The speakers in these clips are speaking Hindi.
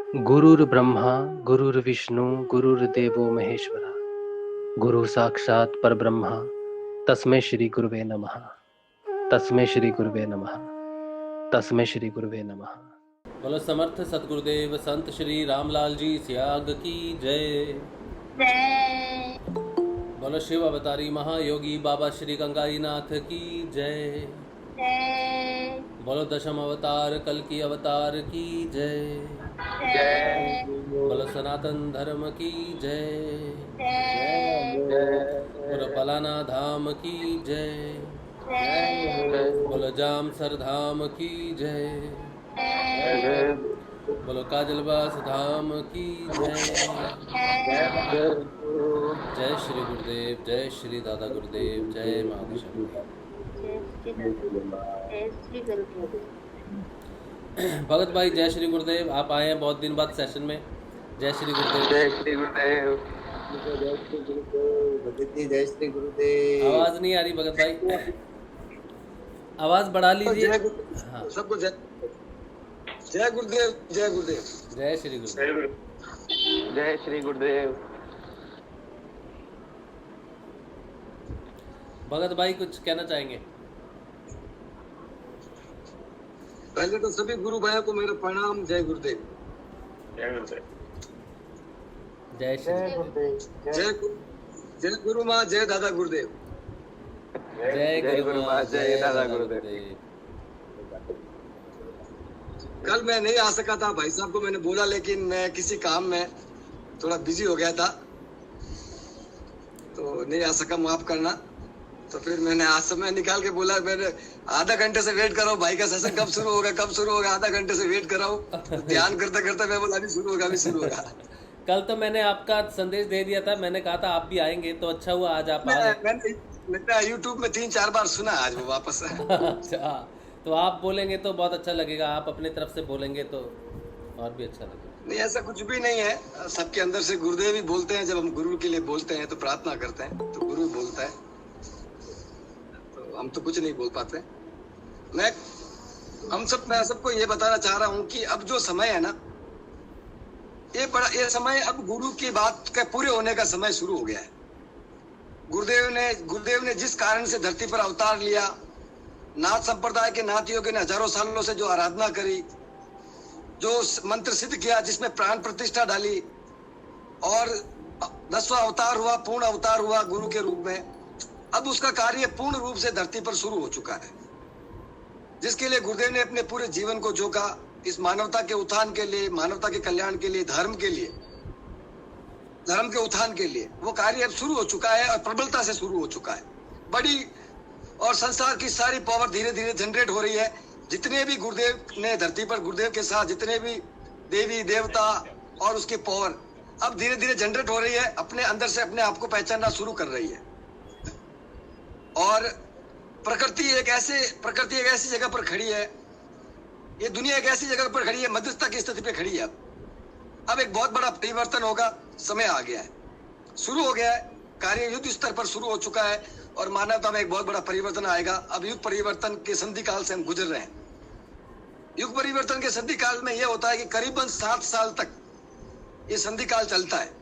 गुरुर्ब्रह्मा गुरुर्विष्णु गुरुर्देवो महेश्वरा गुरु साक्षात् परब्रह्मा तस्मै श्री गुरुवे नमः। तस्मै श्री गुरुवे नमः। तस्मै श्री गुरुवे नमः। बोलो समर्थ सतगुरुदेव संत श्री रामलाल जी सियाग की जय। बोलो शिव अवतारी महायोगी बाबा श्री गंगाईनाथ की जय। बोलो दशम अवतार कल की अवतार की जय। बोलो सनातन धर्म की जय। बोलो पलाना धाम की जय। बोलो जामसर धाम की जय। बोलो काजलवास धाम की जय। जय श्री गुरुदेव, जय श्री दादा गुरुदेव, जय माता शक्ति। भगत भाई जय श्री गुरुदेव, आप आए हैं बहुत दिन बाद सेशन में। जय श्री गुरुदेव। जय श्री गुरुदेव। भगत जी जय श्री गुरुदेव। आवाज नहीं आ रही भगत भाई, आवाज बढ़ा लीजिए। हाँ सबको जय जय गुरुदेव। जय गुरुदेव। जय श्री गुरुदेव। जय श्री गुरुदेव। भगत भाई कुछ कहना चाहेंगे? पहले तो सभी गुरु भाइयों को मेरा प्रणाम। जय गुरुदेव। जय गुरुदेव। जय श्री गुरुदेव। जय गुरु माँ, जय दादा गुरुदेव। जय गुरु माँ, जय दादा गुरुदेव। कल मैं नहीं आ सका था, भाई साहब को मैंने बोला, लेकिन मैं किसी काम में थोड़ा बिजी हो गया था तो नहीं आ सका, माफ करना। तो फिर मैंने आज समय निकाल के बोला, मैंने आधा घंटे से वेट कर रहा हूँ भाई का सेशन कब शुरू होगा कब शुरू होगा, आधा घंटे से वेट कर रहा हूँ। तो ध्यान करते करते मैं बोला अभी शुरू होगा अभी शुरू होगा। कल तो मैंने आपका संदेश दे दिया था, मैंने कहा था आप भी आएंगे, तो अच्छा हुआ आज आप आ गए। मैंने यूट्यूब में 3-4 बार सुना, आज वो वापस अच्छा, तो आप बोलेंगे तो बहुत अच्छा लगेगा, आप अपने तरफ से बोलेंगे तो और भी अच्छा लगेगा। नहीं, ऐसा कुछ भी नहीं है, सबके अंदर से गुरुदेव ही बोलते हैं। जब हम गुरु के लिए बोलते हैं तो प्रार्थना करते हैं तो गुरु बोलता है, तो हम तो कुछ नहीं बोल पाते। मैं सबको ये बताना चाह रहा हूँ कि अब जो समय है ना, ये समय अब गुरु की बात के पूरे होने का समय शुरू हो गया है। गुरुदेव ने जिस कारण से धरती पर अवतार लिया, नाथ संप्रदाय के नाथियों के ने हजारों सालों से जो आराधना करी, जो मंत्र सिद्ध किया, जिसमें प्राण प्रतिष्ठा डाली, और 10वां अवतार हुआ, पूर्ण अवतार हुआ गुरु के रूप में। अब उसका कार्य पूर्ण रूप से धरती पर शुरू हो चुका है, जिसके लिए गुरुदेव ने अपने पूरे जीवन को झोंका, इस मानवता के उत्थान के लिए, मानवता के कल्याण के लिए, धर्म के लिए, धर्म के उत्थान के लिए। वो कार्य अब शुरू हो चुका है और प्रबलता से शुरू हो चुका है। बड़ी और संसार की सारी पावर धीरे धीरे जनरेट हो रही है। जितने भी गुरुदेव ने धरती पर, गुरुदेव के साथ जितने भी देवी देवता और उसकी पावर अब धीरे धीरे जनरेट हो रही है, अपने अंदर से अपने आप को पहचानना शुरू कर रही है। और प्रकृति एक ऐसी जगह पर खड़ी है, ये दुनिया एक ऐसी जगह पर खड़ी है, मध्यस्थता की स्थिति पे खड़ी है। अब एक बहुत बड़ा परिवर्तन होगा, समय आ गया है, शुरू हो गया है, कार्य युद्ध स्तर पर शुरू हो चुका है और मानवता में एक बहुत बड़ा परिवर्तन आएगा। अब युग परिवर्तन के संधि काल से हम गुजर रहे हैं। युग परिवर्तन के संधि काल में यह होता है कि करीबन 7 साल तक ये संधि काल चलता है।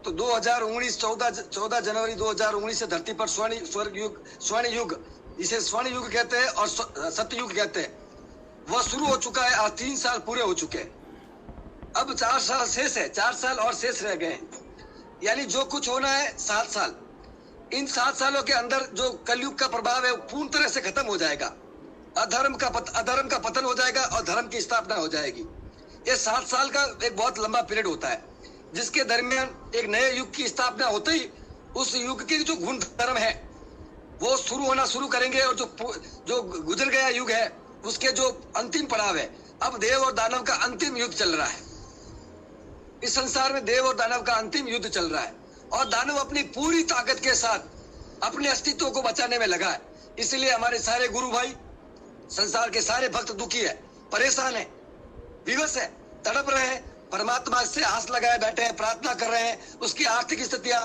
तो 2019 14 जनवरी 2019 से धरती पर स्वर्ण युग, जिसे स्वर्ण युग कहते हैं और सत्य युग कहते हैं, वह शुरू हो चुका है। आज 3 साल पूरे हो चुके हैं, अब 4 साल शेष है, 4 साल और शेष रह गए हैं। यानी जो कुछ होना है 7 साल, इन 7 सालों के अंदर जो कलयुग का प्रभाव है वो पूर्ण तरह से खत्म हो जाएगा। अधर्म का पतन हो जाएगा और धर्म की स्थापना हो जाएगी। ये 7 साल का एक बहुत लंबा पीरियड होता है, जिसके दरमियान एक नए युग की स्थापना होते ही उस युग के जो गुण धर्म है वो शुरू होना शुरू करेंगे, और जो गुजर गया युग है उसके जो अंतिम पड़ाव है, अब देव और दानव का अंतिम युद्ध चल रहा है। इस संसार में देव और दानव का अंतिम युद्ध चल रहा है और दानव अपनी पूरी ताकत के साथ अपने अस्तित्व को बचाने में लगा है। इसलिए हमारे सारे गुरु भाई, संसार के सारे भक्त दुखी है, परेशान है, विवश है, तड़प रहे हैं, परमात्मा से आस लगाए बैठे हैं, प्रार्थना कर रहे हैं। उसकी आर्थिक स्थितियां,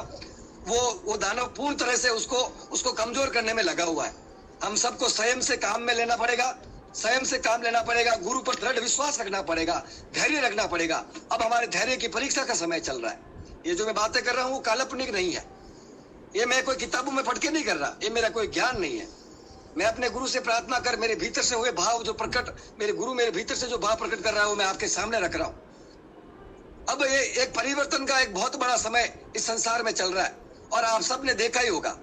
वो दानव पूर्ण तरह से उसको कमजोर करने में लगा हुआ है। हम सबको संयम से काम में लेना पड़ेगा, स्वयं से काम लेना पड़ेगा, गुरु पर दृढ़ विश्वास रखना पड़ेगा, धैर्य रखना पड़ेगा। अब हमारे धैर्य की परीक्षा का समय चल रहा है। ये जो मैं बातें कर रहा हूँ वो काल्पनिक नहीं है, ये मैं कोई किताबों में पढ़ के नहीं कर रहा, ये मेरा कोई ज्ञान नहीं है। मैं अपने गुरु से प्रार्थना कर मेरे भीतर से हुए भाव जो प्रकट, मेरे गुरु मेरे भीतर से जो भाव प्रकट कर रहा है वो मैं आपके सामने रख रहा हूँ। अब ये एक परिवर्तन का एक बहुत बड़ा समय इस संसार में चल रहा है और आप सब ने देखा ही होगा।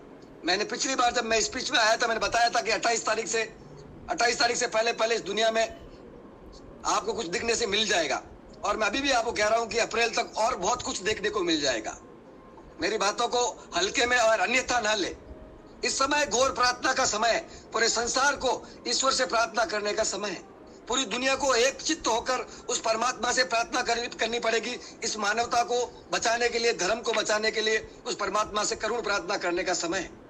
मैंने पिछली बार जब मैं स्पीच में आया था मैंने बताया था कि 28 तारीख से पहले इस दुनिया में आपको कुछ दिखने से मिल जाएगा, और मैं अभी भी आपको कह रहा हूं कि अप्रैल तक और बहुत कुछ देखने को मिल जाएगा। मेरी बातों को हल्के में और अन्यथा न ले। इस समय घोर प्रार्थना का समय है, पूरे संसार को ईश्वर से प्रार्थना करने का समय है। पूरी दुनिया को एक चित्त होकर उस परमात्मा से प्रार्थना करनी पड़ेगी। इस मानवता को बचाने के लिए, धर्म को बचाने के लिए उस परमात्मा से करुण प्रार्थना करने का समय है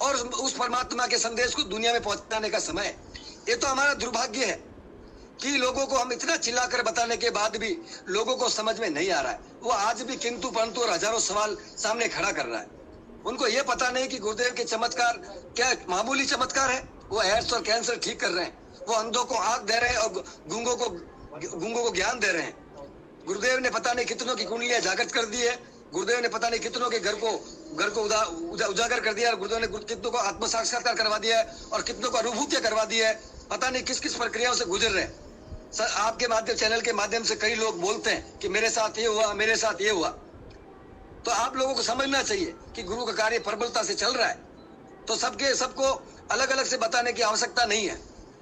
और उस परमात्मा के संदेश को दुनिया में पहुंचाने का समय है। ये तो हमारा दुर्भाग्य है कि लोगों को हम इतना चिल्लाकर बताने के बाद भी लोगों को समझ में नहीं आ रहा है। वो आज भी किंतु परंतु और हजारों सवाल सामने खड़ा कर रहा है। उनको ये पता नहीं कि गुरुदेव के चमत्कार क्या मामूली चमत्कार है। वो एड्स और कैंसर ठीक कर रहे हैं, वो अंधों को आंख दे रहे हैं और गूंगों को ज्ञान दे रहे हैं। गुरुदेव ने पता नहीं कितनों की कुंडलियां जागृत कर दी है। गुरुदेव ने पता नहीं कितनों के घर को उजागर कर दिया। गुरुदेव ने कितनों को आत्म साक्षात्कार करवा दिया है और कितनों को अनुभूतियां करवा दी है। पता नहीं किस किस प्रक्रियाओं से गुजर रहे हैं। सर, आपके माध्यम, चैनल के माध्यम से कई लोग बोलते हैं कि मेरे साथ ये हुआ, मेरे साथ ये हुआ। तो आप लोगों को समझना चाहिए कि गुरु का कार्य प्रबलता से चल रहा है, तो सबको अलग अलग से बताने की आवश्यकता नहीं है।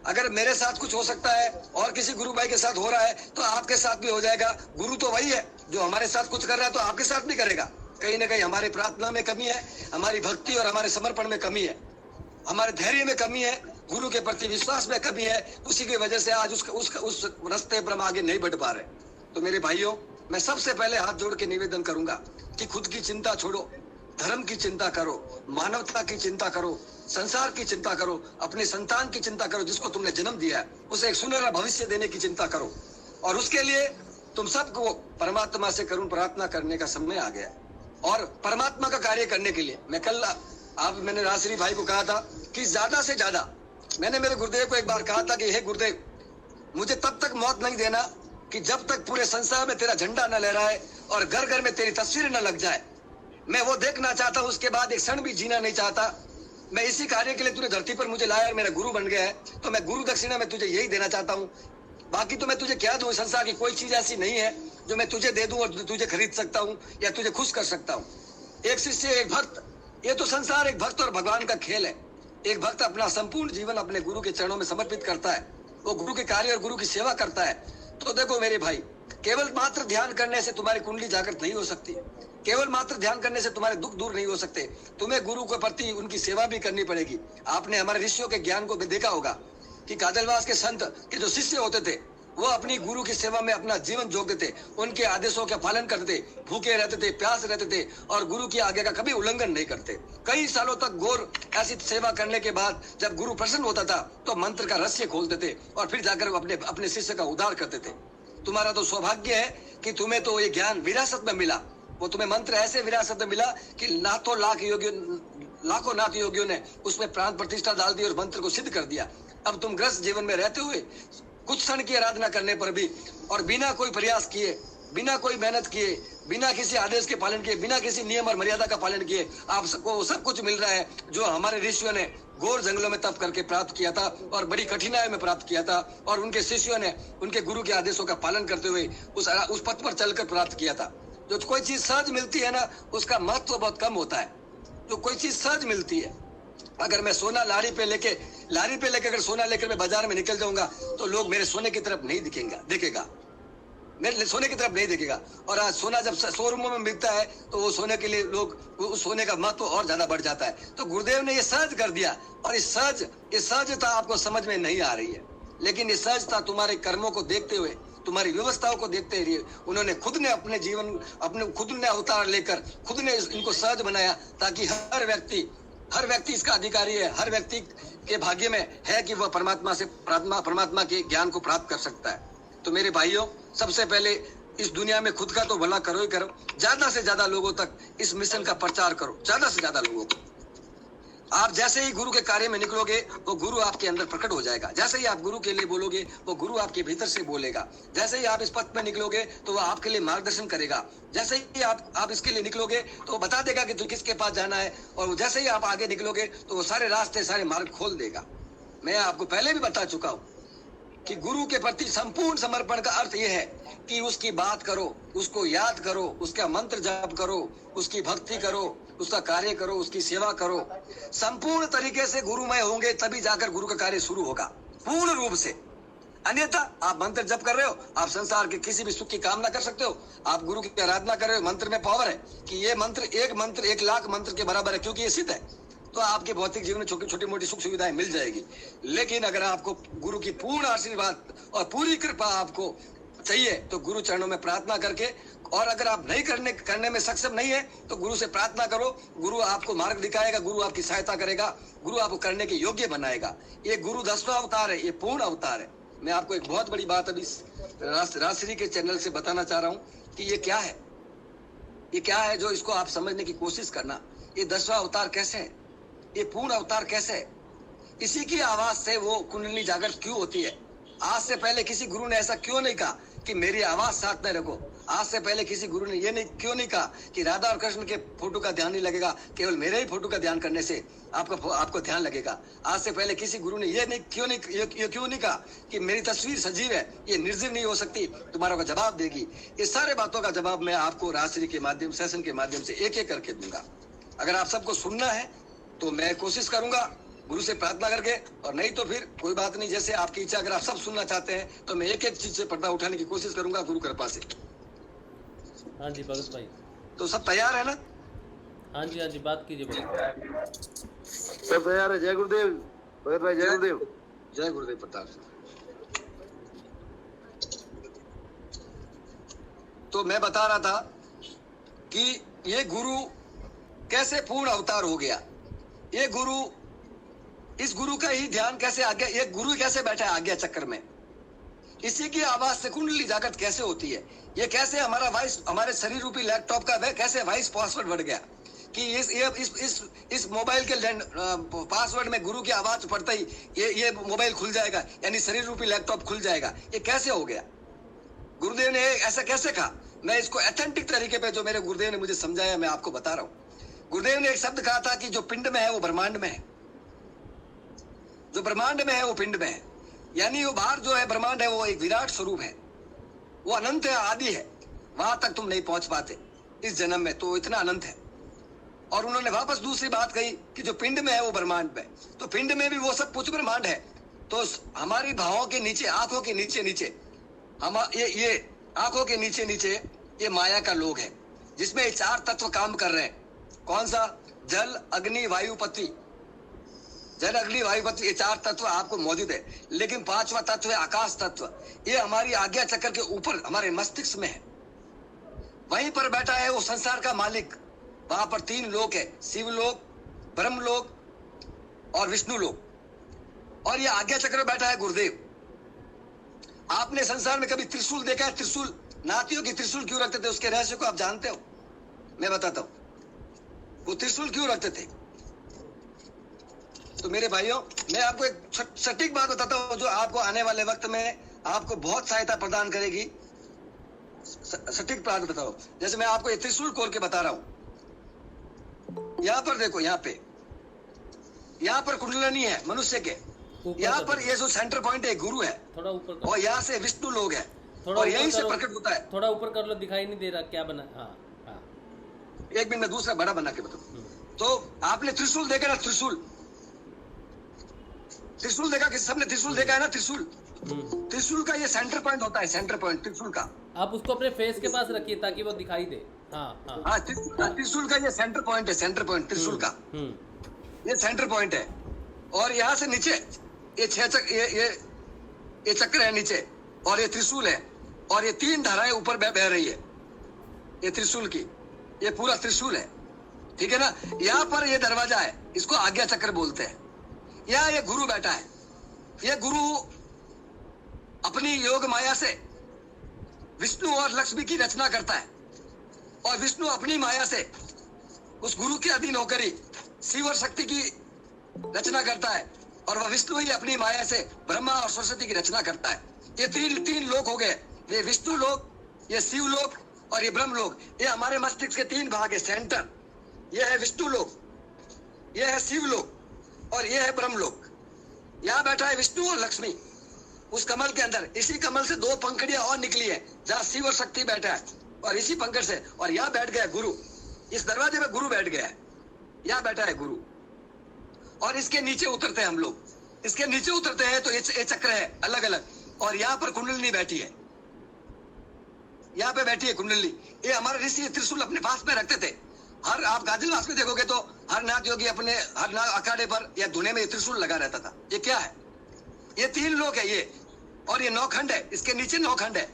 अगर मेरे साथ कुछ हो सकता है और किसी गुरु भाई के साथ हो रहा है तो आपके साथ भी हो जाएगा। गुरु तो वही है जो हमारे साथ कुछ कर रहा है तो आपके साथ भी करेगा। कहीं ना कहीं हमारी प्रार्थना में कमी है, हमारी भक्ति और हमारे समर्पण में कमी है, हमारे धैर्य में कमी है, गुरु के प्रति विश्वास में कमी है। उसी की वजह से आज उस रास्ते पर हम आगे नहीं बढ़ पा रहे। तो मेरे भाइयों, मैं सबसे पहले हाथ जोड़ के निवेदन करूंगा कि खुद की चिंता छोड़ो, धर्म की चिंता करो, मानवता की चिंता करो, संसार की चिंता करो, अपने संतान की चिंता करो जिसको तुमने जन्म दिया है, उसे एक सुनहरा भविष्य देने की चिंता करो। और उसके लिए तुम सबको परमात्मा से करुण प्रार्थना करने का समय आ गया। और परमात्मा का कार्य करने के लिए मैंने राजश्री भाई को कहा था कि ज्यादा से ज्यादा, मैंने मेरे गुरुदेव को एक बार कहा था कि हे गुरुदेव, मुझे तब तक मौत नहीं देना कि जब तक पूरे संसार में तेरा झंडा न लहराए और घर घर में तेरी तस्वीर न लग जाए। मैं वो देखना चाहता हूँ, उसके बाद एक क्षण भी जीना नहीं चाहता। मैं इसी कार्य के लिए तूने धरती पर मुझे लाया और मेरा गुरु बन गया है, तो मैं गुरु दक्षिणा में तुझे यही देना चाहता हूँ। बाकी तो मैं तुझे क्या दूं, संसार की कोई चीज ऐसी नहीं है जो मैं तुझे दे दूं और तुझे खरीद सकता हूँ या तुझे खुश कर सकता हूँ। एक शिष्य, एक भक्त, ये तो संसार एक भक्त और भगवान का खेल है। एक भक्त अपना संपूर्ण जीवन अपने गुरु के चरणों में समर्पित करता है, वो गुरु के कार्य और गुरु की सेवा करता है। तो देखो मेरे भाई, केवल मात्र ध्यान करने से तुम्हारी कुंडली जागृत नहीं हो सकती, केवल मात्र ध्यान करने से तुम्हारे दुख दूर नहीं हो सकते। तुम्हें गुरु के प्रति उनकी सेवा भी करनी पड़ेगी। आपने हमारे ऋषियों के ज्ञान को भी देखा होगा कि काजलवास के संत के जो शिष्य होते थे वो अपनी गुरु की सेवा में अपना जीवन जोड़ते थे, उनके आदेशों का पालन करते थे, भूखे रहते थे, प्यास रहते थे और गुरु की आज्ञा का कभी उल्लंघन नहीं करते। कई सालों तक घोर ऐसी सेवा करने के बाद जब गुरु प्रसन्न होता था तो मंत्र का रहस्य खोलते थे और फिर जाकर अपने शिष्य का उद्धार करते थे। तुम्हारा तो सौभाग्य है कि तुम्हें तो ये ज्ञान विरासत में मिला। वो तुम्हें मंत्र ऐसे विरासत में मिला कि लाखों नाथ योगियों ने उसमें प्राण प्रतिष्ठा डाल दी और मंत्र को सिद्ध कर दिया। अब तुम ग्रस्त जीवन में रहते हुए कुछ क्षण की आराधना करने पर भी और बिना कोई प्रयास किए, बिना कोई मेहनत किए, बिना किसी आदेश के पालन किए, बिना किसी नियम और मर्यादा का पालन किए आप सबको सब कुछ मिल रहा है जो हमारे ऋषियों ने घोर जंगलों में तप करके प्राप्त किया था और बड़ी कठिनाई में प्राप्त किया था और उनके शिष्यों ने उनके गुरु के आदेशों का पालन करते हुए उस पथ पर चलकर प्राप्त किया था। जो कोई चीज सहज मिलती है ना, उसका महत्व बहुत कम होता है। जो कोई चीज सहज मिलती है, अगर मैं सोना लारी पे लेके अगर सोना लेकर मैं बाजार में निकल जाऊंगा तो लोग मेरे सोने की तरफ नहीं देखेगा, मेरे सोने की तरफ नहीं देखेगा। और आज सोना जब शोरूमों में मिलता है तो वो सोने के लिए लोग उस सोने का महत्व और ज्यादा बढ़ जाता है। तो गुरुदेव ने ये सहज कर दिया और इस सहजता आपको समझ में नहीं आ रही है, लेकिन ये सहजता तुम्हारे कर्मों को देखते हुए, तुम्हारी व्यवस्थाओं को देखते हुए उन्होंने खुद ने अवतार लेकर खुद ने इनको सहज बनाया ताकि हर व्यक्ति इसका अधिकारी है। हर व्यक्ति के भाग्य में है कि वह परमात्मा के ज्ञान को प्राप्त कर सकता है। तो मेरे भाइयों, सबसे पहले इस दुनिया में खुद का तो भला करो ही करो, ज्यादा से ज्यादा लोगों तक इस मिशन का प्रचार करो, ज्यादा से ज्यादा लोगों को। आप जैसे ही गुरु के कार्य में निकलोगे वो गुरु आपके अंदर प्रकट हो जाएगा। जैसे ही आप गुरु के लिए बोलोगे वो गुरु आपके भीतर से बोलेगा। जैसे ही आप इस पथ में निकलोगे तो वो आपके लिए मार्गदर्शन करेगा। जैसे ही आप इसके लिए निकलोगे तो वो बता देगा कि तू किसके पास जाना है, और जैसे ही आप आगे निकलोगे तो वो सारे रास्ते, सारे मार्ग खोल देगा। मैं आपको पहले भी बता चुका हूँ कि गुरु के प्रति संपूर्ण समर्पण का अर्थ यह है कि उसकी बात करो, उसको याद करो, उसका मंत्र जाप करो, उसकी भक्ति करो, उसका कार्य करो, उसकी सेवा करो। संपूर्ण तरीके से गुरुमय होंगे तभी जाकर गुरु का कार्य शुरू होगा, पूर्ण रूप से। अन्यथा आप मंत्र जप कर रहे हो, आप संसार के किसी भी सुख की कामना कर सकते हो। आप गुरु की आराधना कर रहे हो, मंत्र में पावर है कि ये मंत्र 1 लाख मंत्र के बराबर है, क्योंकि ये सिद्ध है। तो आपके भौतिक जीवन में छोटी मोटी सुख सुविधाएं मिल जाएगी। लेकिन अगर आपको गुरु की पूर्ण आशीर्वाद और पूरी कृपा आपको चाहिए तो गुरु चरणों में प्रार्थना करके, और अगर आप नहीं करने में सक्षम नहीं है तो गुरु से प्रार्थना करो। गुरु आपको मार्ग दिखाएगा, गुरु आपकी सहायता करेगा, गुरु आपको करने के योग्य बनाएगा। ये गुरु 10वां अवतार है, ये पूर्ण अवतार है। मैं आपको एक बहुत बड़ी बात अभी राजश्री के चैनल से बताना चाह रहा हूँ कि ये क्या है, ये क्या है, जो इसको आप समझने की कोशिश करना। ये 10वां अवतार कैसे है, ये पूर्ण अवतार कैसे है, इसी की आवाज से वो कुंडली जागृत क्यों होती है। आज से पहले किसी गुरु ने ऐसा क्यों नहीं कहा कि मेरी आवाज साथ में रखो। आज से पहले किसी गुरु ने ये क्यों नहीं कहा कि राधा और कृष्ण के फोटो का ध्यान नहीं लगेगा, केवल मेरे ही फोटो का ध्यान करने से आपको ध्यान लगेगा। आज से पहले किसी गुरु ने ये क्यों नहीं कहा कि मेरी तस्वीर सजीव है, ये निर्जीव नहीं हो सकती, तुम्हारा को जवाब देगी। ये सारे बातों का जवाब मैं आपको राजश्री के माध्यम, सेशन के माध्यम से एक करके दूंगा। अगर आप सबको सुनना है तो मैं कोशिश करूंगा गुरु से प्रार्थना करके, और नहीं तो फिर कोई बात नहीं, जैसे आपकी इच्छा। अगर आप सब सुनना चाहते हैं तो मैं एक चीज से पर्दा उठाने की कोशिश करूंगा गुरु कृपा से। हाँ जी भगत भाई, तो सब तैयार है ना? हाँ जी बात कीजिए भगत। सब तैयार है। जय गुरुदेव भगत भाई, जय गुरुदेव। जय गुरुदेव प्रताप। तो मैं बता रहा था कि ये गुरु कैसे पूर्ण अवतार हो गया। ये गुरु, इस गुरु का ही ध्यान कैसे आ गया, ये गुरु कैसे बैठा है आज्ञा चक्र में, इसी की आवाज से कुंडली जागृत कैसे होती है। ये कैसे हमारा वॉइस, हमारे शरीर रूपी लैपटॉप का कैसे वॉइस पासवर्ड बढ़ गया कि इस मोबाइल के पासवर्ड में गुरु की आवाज पड़ता ही ये मोबाइल खुल जाएगा, यानी शरीर रूपी लैपटॉप खुल जाएगा। ये कैसे हो गया? गुरुदेव ने ऐसा कैसे कहा? मैं इसको ऑथेंटिक तरीके पे, जो मेरे गुरुदेव ने मुझे समझाया, मैं आपको बता रहा हूँ। गुरुदेव ने एक शब्द कहा था कि जो पिंड में है वो ब्रह्मांड में है, जो ब्रह्मांड में है वो पिंड में है। यानी वो बाहर जो है ब्रह्मांड है वो एक विराट स्वरूप है, वो अनंत है, आदि है। वहां तक तुम नहीं पहुंच पाते इस जन्म में, तो इतना अनंत है। और उन्होंने वापस दूसरी बात कही कि जो पिंड में है वो ब्रह्मांड में, तो पिंड में भी वो सब कुछ ब्रह्मांड है। तो हमारी भावों के नीचे, आंखों के नीचे हम ये आंखों के नीचे ये माया का लोग है, जिसमें 4 तत्व काम कर रहे हैं। कौन सा? जल, अग्नि, वायु, पृथ्वी। जल, अग्नि, वायु, पृथ्वी, ये 4 तत्व आपको मौजूद है। लेकिन 5वां तत्व है आकाश तत्व। ये हमारी आज्ञा चक्र के ऊपर हमारे मस्तिष्क में है। वहीं पर बैठा है वो संसार का मालिक। वहां पर 3 लोक है, शिव लोक, ब्रह्म लोक और विष्णु लोक। और ये आज्ञा चक्र में बैठा है गुरुदेव। आपने संसार में कभी त्रिशूल देखा है? त्रिशूल, नातियों की त्रिशूल क्यों रखते थे? उसके रहस्य को आप जानते हो? मैं बताता हूं वो त्रिशूल क्यों रखते थे। तो मेरे भाइयों, मैं आपको एक सटीक बात बताता हूं जो आपको आने वाले वक्त में आपको बहुत सहायता प्रदान करेगी। सटीक बात बताओ। जैसे मैं आपको ये त्रिशूल खोल के बता रहा हूं। यहाँ पर देखो, यहाँ पर कुंडलनी है मनुष्य के। यहाँ पर ये जो सेंटर पॉइंट है गुरु है, थोड़ा ऊपर, और यहाँ से विष्णु लोग है, और यहीं से प्रकट होता है। थोड़ा ऊपर कर लो, दिखाई नहीं दे रहा क्या बना। हाँ, एक मिनट में दूसरा बड़ा बना के बताओ। तो आपने त्रिशूल देखा ना? त्रिशूल देखा कि सबने त्रिशूल देखा है ना? त्रिशूल का ये सेंटर पॉइंट होता है, सेंटर पॉइंट त्रिशूल का। आप उसको अपने फेस के पास रखिए ताकि वो दिखाई दे। हाँ, त्रिशूल का ये सेंटर पॉइंट है, सेंटर पॉइंट त्रिशूल का ये सेंटर पॉइंट है। और यहाँ से नीचे ये 6 ये चक्र है नीचे, और ये त्रिशूल है, और ये 3 धाराएं ऊपर बह रही है ये त्रिशूल की। ये पूरा त्रिशूल है, ठीक है ना? यहाँ पर ये दरवाजा है, इसको आज्ञा चक्र बोलते हैं। यहाँ ये गुरु बैठा है। ये गुरु अपनी योग माया से विष्णु और लक्ष्मी की रचना करता है, और विष्णु अपनी माया से उस गुरु के अधीन होकर ही शिव और शक्ति की रचना करता है, और वह विष्णु ही अपनी माया से ब्रह्मा और सरस्वती की रचना करता है। ये तीन लोक हो गए, ये विष्णु लोक, ये शिव लोक और ये ब्रह्म लोक। ये हमारे मस्तिष्क के 3 भाग है। सेंटर ये है विष्णु लोक, ये है शिव लोक और ये है ब्रह्म लोक। यहाँ बैठा है विष्णु और लक्ष्मी उस कमल के अंदर। इसी कमल से 2 पंखुड़ियां और निकली है जहाँ शिव और शक्ति बैठा है, और इसी पंखुड़ से, और यहाँ बैठ गया गुरु। इस दरवाजे पे गुरु बैठ गया है, यहाँ बैठा है गुरु। और इसके नीचे उतरते हैं हम लोग, इसके नीचे उतरते हैं तो ये चक्र है अलग अलग, और यहाँ पर कुंडलिनी बैठी है, यहाँ पे बैठी है कुंडलिनी। ये हमारे ऋषि त्रिशूल अपने पास में रखते थे। हर आप गाजिलवास में देखोगे तो हर नाथ योगी अपने हर नाथ अखाड़े पर या धुने में त्रिशूल लगा रहता था। ये क्या है? ये 3 लोक है ये, और ये 9 खंड है। इसके नीचे 9 खंड है,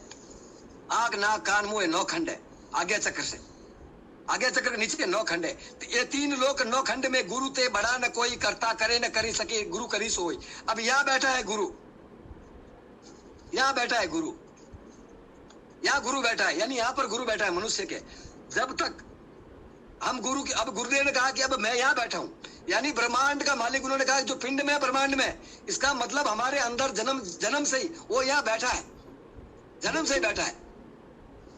आंख नाक कान मुंह 9 खंड है। आगे चक्र से, आगे चक्र के नीचे 9 खंड है। तो ये 3 लोक 9 खंड में गुरु ते बड़ा न कोई, करता करे न करी सके, गुरु करी सोई। अब यहाँ बैठा है गुरु, यहाँ बैठा है गुरु, यहाँ गुरु बैठा है, यानी यहाँ पर गुरु बैठा है मनुष्य के। जब तक हम गुरु की, अब गुरुदेव ने कहा कि अब मैं यहाँ बैठा हूँ, यानी ब्रह्मांड का मालिक उन्होंने कहा जो पिंड में ब्रह्मांड में, इसका मतलब हमारे अंदर जन्म से ही वो यहाँ बैठा है, जन्म से ही बैठा है।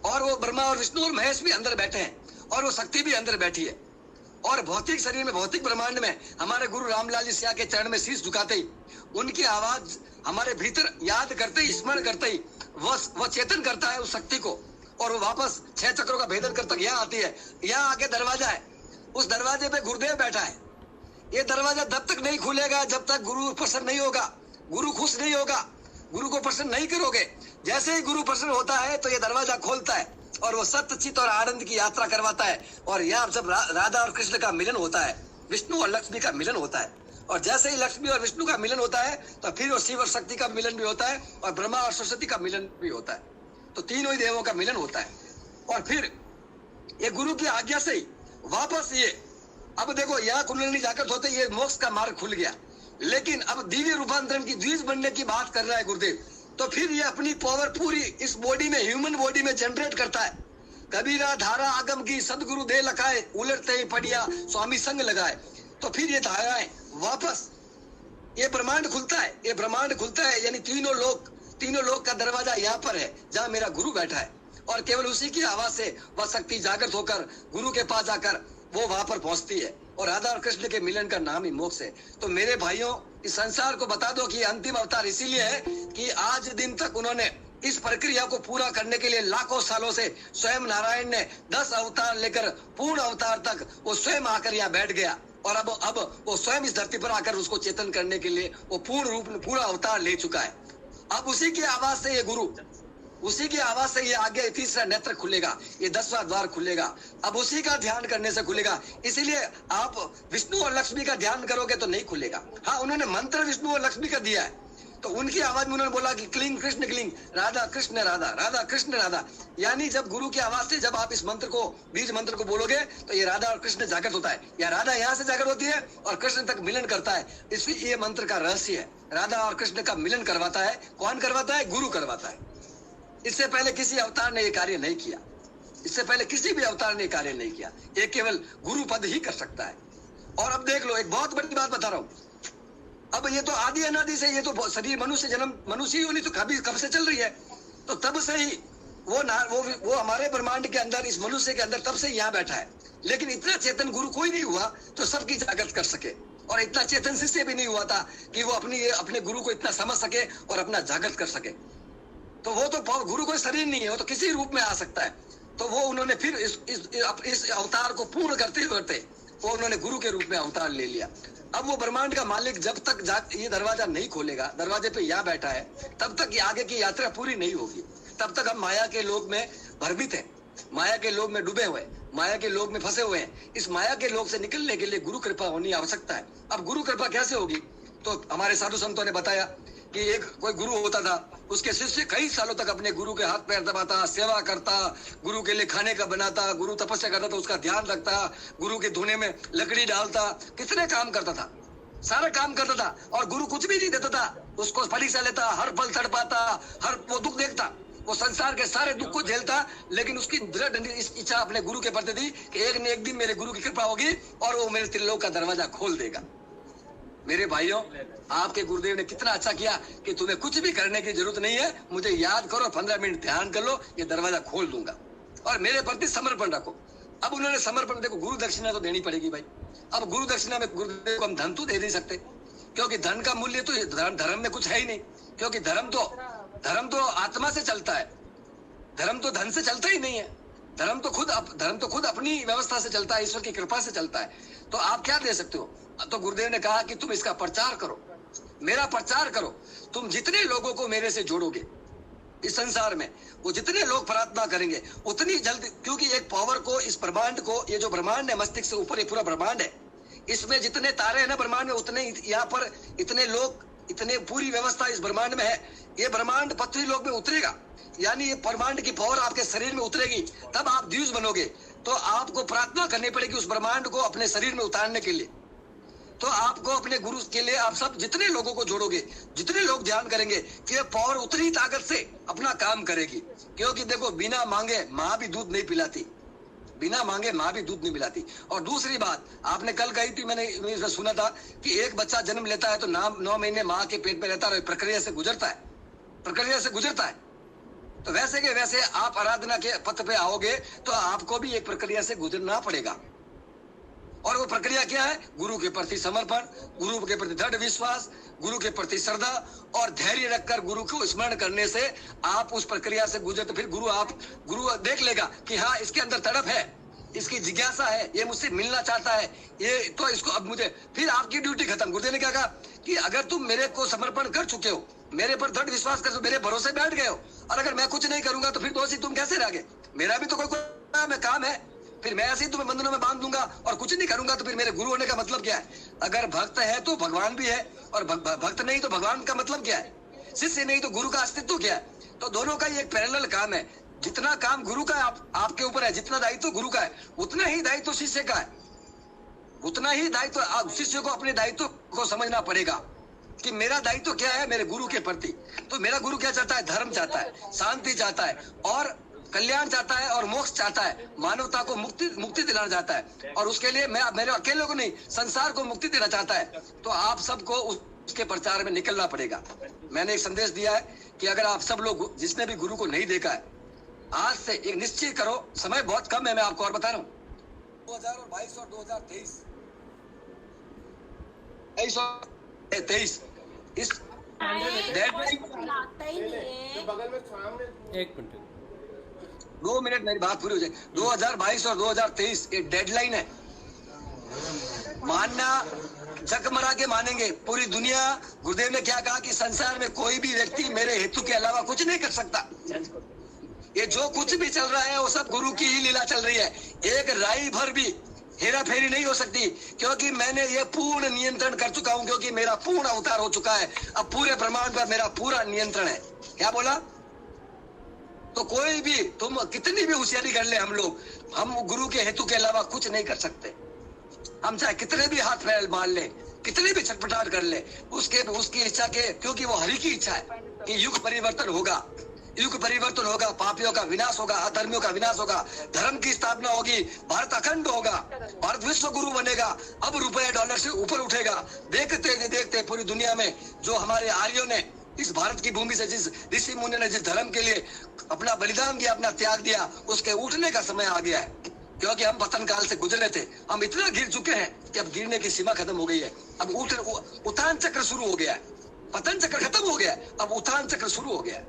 और वो ब्रह्मा और विष्णु और महेश भी अंदर बैठे हैं, और वो शक्ति भी अंदर बैठी है। और भौतिक शरीर में, भौतिक ब्रह्मांड में हमारे गुरु रामलाल जी सिया के चरण में शीश झुकाते ही उनकी आवाज हमारे भीतर याद करते ही, स्मरण करते ही वह चेतन करता है उस शक्ति को, और वो वापस 6 चक्रों का भेदन कर तक यहाँ आती है। यहाँ आके दरवाजा है, उस दरवाजे पे गुरुदेव बैठा है। ये दरवाजा तब तक नहीं खुलेगा जब तक गुरु प्रसन्न नहीं होगा, गुरु खुश नहीं होगा, गुरु को प्रसन्न नहीं करोगे। जैसे ही गुरु प्रसन्न होता है तो ये दरवाजा खोलता है और वो सत्य चित और आनंद की यात्रा करवाता है। और यहाँ जब राधा और कृष्ण का मिलन होता है, विष्णु और लक्ष्मी का मिलन होता है, और जैसे ही लक्ष्मी और विष्णु का मिलन होता है तो फिर वो शिव और शक्ति का मिलन भी होता है, और ब्रह्मा और सरस्वती का मिलन भी होता है। तो तीनों ही देवों का मिलन होता है। और फिर ये गुरु की आज्ञा से ही वापस ये, अब देखो यहाँ कुंडलिनी जागृत होते ये मोक्ष का मार्ग खुल गया। लेकिन अब दिव्य रूपांतरण की, द्विज बनने की बात कर रहा है गुरुदेव। तो फिर ये अपनी पावर पूरी इस बॉडी में, ह्यूमन बॉडी में जनरेट करता है। कबीरा धारा आगम की, सदगुरु दे लखाए, उलटते ही पड़िया स्वामी संग लगाए। तो फिर ये धाराएं वापस, ये ब्रह्मांड खुलता है, ये ब्रह्मांड खुलता है, यानी तीनों लोक का दरवाजा यहाँ पर है जहाँ मेरा गुरु बैठा है। और केवल उसी की आवाज से वह शक्ति जागृत होकर गुरु के पास जाकर वो वहां पर पहुंचती है। और राधा और कृष्ण के मिलन का नाम ही मोक्ष है। तो मेरे भाइयों, इस संसार को बता दो कि अंतिम अवतार इसीलिए है कि आज दिन तक उन्होंने इस प्रक्रिया को पूरा करने के लिए लाखों सालों से स्वयं नारायण ने 10 अवतार लेकर पूर्ण अवतार तक वो स्वयं आकर यहाँ बैठ गया। और अब वो स्वयं इस धरती पर आकर उसको चेतन करने के लिए वो पूर्ण रूप में पूरा अवतार ले चुका है। अब उसी की आवाज से ये गुरु, उसी की आवाज से ये आगे तीसरा नेत्र खुलेगा, ये 10वां द्वार खुलेगा। अब उसी का ध्यान करने से खुलेगा। इसीलिए आप विष्णु और लक्ष्मी का ध्यान करोगे तो नहीं खुलेगा। हाँ, उन्होंने मंत्र विष्णु और लक्ष्मी का दिया है, तो उनकी आवाज में उन्होंने बोला कि क्लिंग कृष्ण क्लिंग, राधा कृष्ण राधा, राधा कृष्ण राधा। यानी जब गुरु की आवाज से जब आप इस मंत्र को, बीज मंत्र को बोलोगे तो ये राधा और कृष्ण जागृत होता है, या राधा यहाँ से जागृत होती है और कृष्ण तक मिलन करता है। इसलिए ये मंत्र का रहस्य है, राधा और कृष्ण का मिलन करवाता है। कौन करवाता है? गुरु करवाता है। इससे पहले किसी अवतार ने ये कार्य नहीं किया, इससे पहले किसी भी अवतार ने कार्य नहीं किया। ये केवल गुरु पद ही कर सकता है। और अब देख लो, एक बहुत बड़ी बात बता रहा हूँ। अब ये तो आदि अनादि से ये तो शरीर मनुष्य जन्म, मनुष्य ही होनी तो कब से चल रही है। तो तब से ही वो हमारे ब्रह्मांड के अंदर, इस मनुष्य के अंदर तब से यहाँ बैठा है। लेकिन इतना चेतन गुरु कोई नहीं हुआ तो सबकी जागृत कर सके, और इतना चेतन शिष्य भी नहीं हुआ था कि वो अपने गुरु को इतना समझ सके और अपना जागृत कर सके। तो वो तो गुरु कोई शरीर नहीं है, वो तो किसी रूप में आ सकता है। तो वो उन्होंने फिर इस अवतार को पूर्ण करते वो उन्होंने गुरु के रूप में अवतार ले लिया। अब वो ब्रह्मांड का मालिक जब तक ये दरवाजा नहीं खोलेगा, दरवाजे पे यहाँ बैठा है, तब तक आगे की यात्रा पूरी नहीं होगी। तब तक हम माया के लोक में भ्रमित हैं, माया के लोक में डूबे हुए, माया के लोक में फंसे हुए हैं। इस माया के लोक से निकलने के लिए गुरु कृपा होनी आवश्यकता है। अब गुरु कृपा कैसे होगी? तो हमारे साधु संतों ने बताया कि एक कोई गुरु होता था, उसके शिष्य कई सालों तक अपने गुरु के हाथ पैर दबाता, सेवा करता, गुरु के लिए खाने का बनाता, गुरु तपस्या करता था, उसका ध्यान रखता, गुरु के धुने में लकड़ी डालता, कितने काम करता था, सारा काम करता था, और गुरु कुछ भी नहीं देता था, उसको परीक्षा लेता, हर पल तड़पाता, हर वो दुख देखता, वो संसार के सारे दुख को झेलता। लेकिन उसकी दृढ़ इच्छा अपने गुरु के प्रति थी कि एक न एक दिन मेरे गुरु की कृपा होगी और वो मेरे त्रिलोक का दरवाजा खोल देगा। मेरे भाइयों, आपके गुरुदेव ने कितना अच्छा किया कि तुम्हें कुछ भी करने की जरूरत नहीं है, मुझे याद करो, 15 मिनट ध्यान कर लो, ये दरवाजा खोल दूंगा और मेरे प्रति समर्पण रखो। अब उन्होंने समर्पण, देखो गुरु दक्षिणा तो देनी पड़ेगी भाई। अब गुरु दक्षिणा में गुरुदेव को हम धन तो दे नहीं सकते, क्योंकि धन का मूल्य तो धर्म में कुछ है ही नहीं, क्योंकि धर्म तो आत्मा से चलता है, धर्म तो धन से चलता ही नहीं है। धर्म तो खुद अपनी व्यवस्था से चलता है, ईश्वर की कृपा से चलता है। तो आप क्या दे सकते हो? तो गुरुदेव ने कहा कि तुम इसका प्रचार करो, मेरा प्रचार करो। तुम जितने लोगों को मेरे से जोड़ोगे इस संसार में, वो जितने लोग प्रार्थना करेंगे उतनी जल्दी, क्योंकि एक पावर को, इस ब्रह्मांड को, ये जो ब्रह्मांड है मस्तिष्क से ऊपर ये पूरा ब्रह्मांड है, इसमें जितने तारे हैं ना ब्रह्मांड में, उतने यहाँ पर इतने लोग, इतने पूरी व्यवस्था इस ब्रह्मांड में है। ये ब्रह्मांड पृथ्वी लोक में उतरेगा, यानी ये ब्रह्मांड की पावर आपके शरीर में उतरेगी, तब आप द्विज बनोगे। तो आपको प्रार्थना करनी पड़ेगी उस ब्रह्मांड को अपने शरीर में उतारने के लिए। तो आपको अपने गुरु के लिए, आप सब जितने लोगों को जोड़ोगे, जितने लोग ध्यान करेंगे कि ये पावर उतनी ताकत से अपना काम करेगी। क्योंकि देखो, बिना मांगे माँ भी दूध नहीं पिलाती, बिना मांगे माँ भी दूध नहीं पिलाती। और दूसरी बात आपने कल कही थी, मैंने सुना था कि एक बच्चा जन्म लेता है तो 9 महीने माँ के पेट में रहता है, प्रक्रिया से गुजरता है। तो वैसे के वैसे आप आराधना के पथ पे आओगे तो आपको भी एक प्रक्रिया से गुजरना पड़ेगा। और वो प्रक्रिया क्या है? गुरु के प्रति समर्पण, गुरु के प्रति दृढ़ विश्वास, गुरु के प्रति श्रद्धा और धैर्य रखकर गुरु को स्मरण करने से आप उस प्रक्रिया से गुजर, तो फिर गुरु देख लेगा कि हाँ, इसके अंदर तड़प है, इसकी जिज्ञासा है, ये मुझसे मिलना चाहता है, ये तो इसको अब मुझे, फिर आपकी ड्यूटी खत्म। गुरुदेव ने क्या कहा कि अगर तुम मेरे को समर्पण कर चुके हो, मेरे पर दृढ़ विश्वास कर, मेरे भरोसे बैठ गए हो, और अगर मैं कुछ नहीं करूंगा तो फिर दोषी तुम कैसे रहोगे? मेरा भी तो कोई काम है, फिर मैं ऐसे ही तुम्हें बंधनों में बांध दूंगा और कुछ नहीं करूंगा तो फिर मेरे गुरु होने का मतलब क्या है? अगर भक्त है तो भगवान भी है, और भक्त नहीं तो भगवान का मतलब क्या है? शिष्य नहीं तो गुरु का अस्तित्व क्या है? तो दोनों का ही एक पैरेलल काम है। जितना काम गुरु का आपके ऊपर है, जितना दायित्व गुरु का है, उतना ही दायित्व शिष्य का है। उतना ही दायित्व शिष्य को अपने दायित्व को समझना पड़ेगा कि मेरा दायित्व क्या है मेरे गुरु के प्रति। तो मेरा गुरु क्या चाहता है? धर्म चाहता है, शांति चाहता है और कल्याण चाहता है और मोक्ष चाहता है, मानवता को मुक्ति दिलाना चाहता है। और उसके लिए मेरे अकेले को नहीं, संसार को मुक्ति देना चाहता है। तो आप सबको उसके प्रचार में निकलना पड़ेगा। मैंने एक संदेश दिया है कि अगर आप सब लोग, जिसने भी गुरु को नहीं देखा है, आज से एक निश्चय करो, समय बहुत कम है, मैं आपको और बता रहा हूँ, 2022 और 2023 इस एक मिनट, 2 मिनट मेरी बात पूरी हो जाए। 2022 और 2023 ये डेडलाइन है। मानना जगमरा के मानेंगे पूरी दुनिया। गुरुदेव ने क्या कहा कि संसार में कोई भी व्यक्ति मेरे हेतु के अलावा कुछ नहीं कर सकता। ये जो कुछ भी चल रहा है वो सब गुरु की ही लीला चल रही है। एक राई भर भी हेरा फेरी नहीं हो सकती, क्योंकि मैंने ये पूर्ण नियंत्रण कर चुका हूं, क्योंकि मेरा पूर्ण अवतार हो चुका है। अब पूरे ब्रह्मांड पर मेरा पूरा नियंत्रण है। क्या बोला? तो कोई भी, तुम कितनी भी होशियारी कर ले, हम गुरु के हेतु के अलावा कुछ नहीं कर सकते। हम चाहे कितने भी हाथ पैर मार ले, कितने भी छटपटाट कर ले, उसकी इच्छा के, क्योंकि वो हरि की इच्छा है कि युग परिवर्तन होगा, पापियों का विनाश होगा, अधर्मियों का विनाश होगा, धर्म की स्थापना होगी, भारत अखंड होगा, भारत विश्व गुरु बनेगा। अब रुपये डॉलर से ऊपर उठेगा। देखते देखते पूरी दुनिया में जो हमारे आर्यों ने इस भारत की भूमि से, जिस ऋषि मुनि ने जिस धर्म के लिए अपना बलिदान दिया, अपना त्याग दिया, उसके उठने का समय आ गया है। क्योंकि हम पतन काल से गुजरे थे, हम इतना गिर चुके हैं कि अब गिरने की सीमा खत्म हो गई है। अब उत्थान चक्र शुरू हो गया है। पतन चक्र खत्म हो गया है, अब उत्थान चक्र शुरू हो गया है।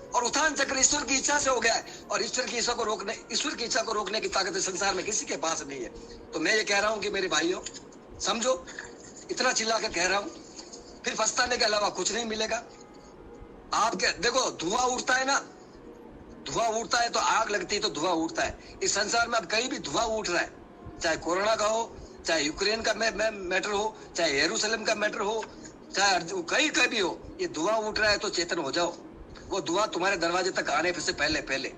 और उत्थान चक्र ईश्वर की इच्छा से हो गया है। और ईश्वर की इच्छा को रोकने की ताकत संसार में किसी के पास नहीं है। तो मैं ये कह रहा हूँ कि मेरे भाइयों, समझो, इतना चिल्ला कर कह रहा हूँ, फिर पछताने के अलावा कुछ नहीं मिलेगा। आपके देखो, धुआं उठता है ना, धुआं उठता है तो आग लगती है तो धुआं उठता है। इस संसार में अब कहीं भी धुआं उठ रहा है, चाहे कोरोना का हो, चाहे यूक्रेन का मैटर हो, चाहे यरूशलेम का मैटर हो, चाहे कहीं भी हो, ये धुआं उठ रहा है तो चेतन हो जाओ। वो धुआं तुम्हारे दरवाजे तक आने से पहले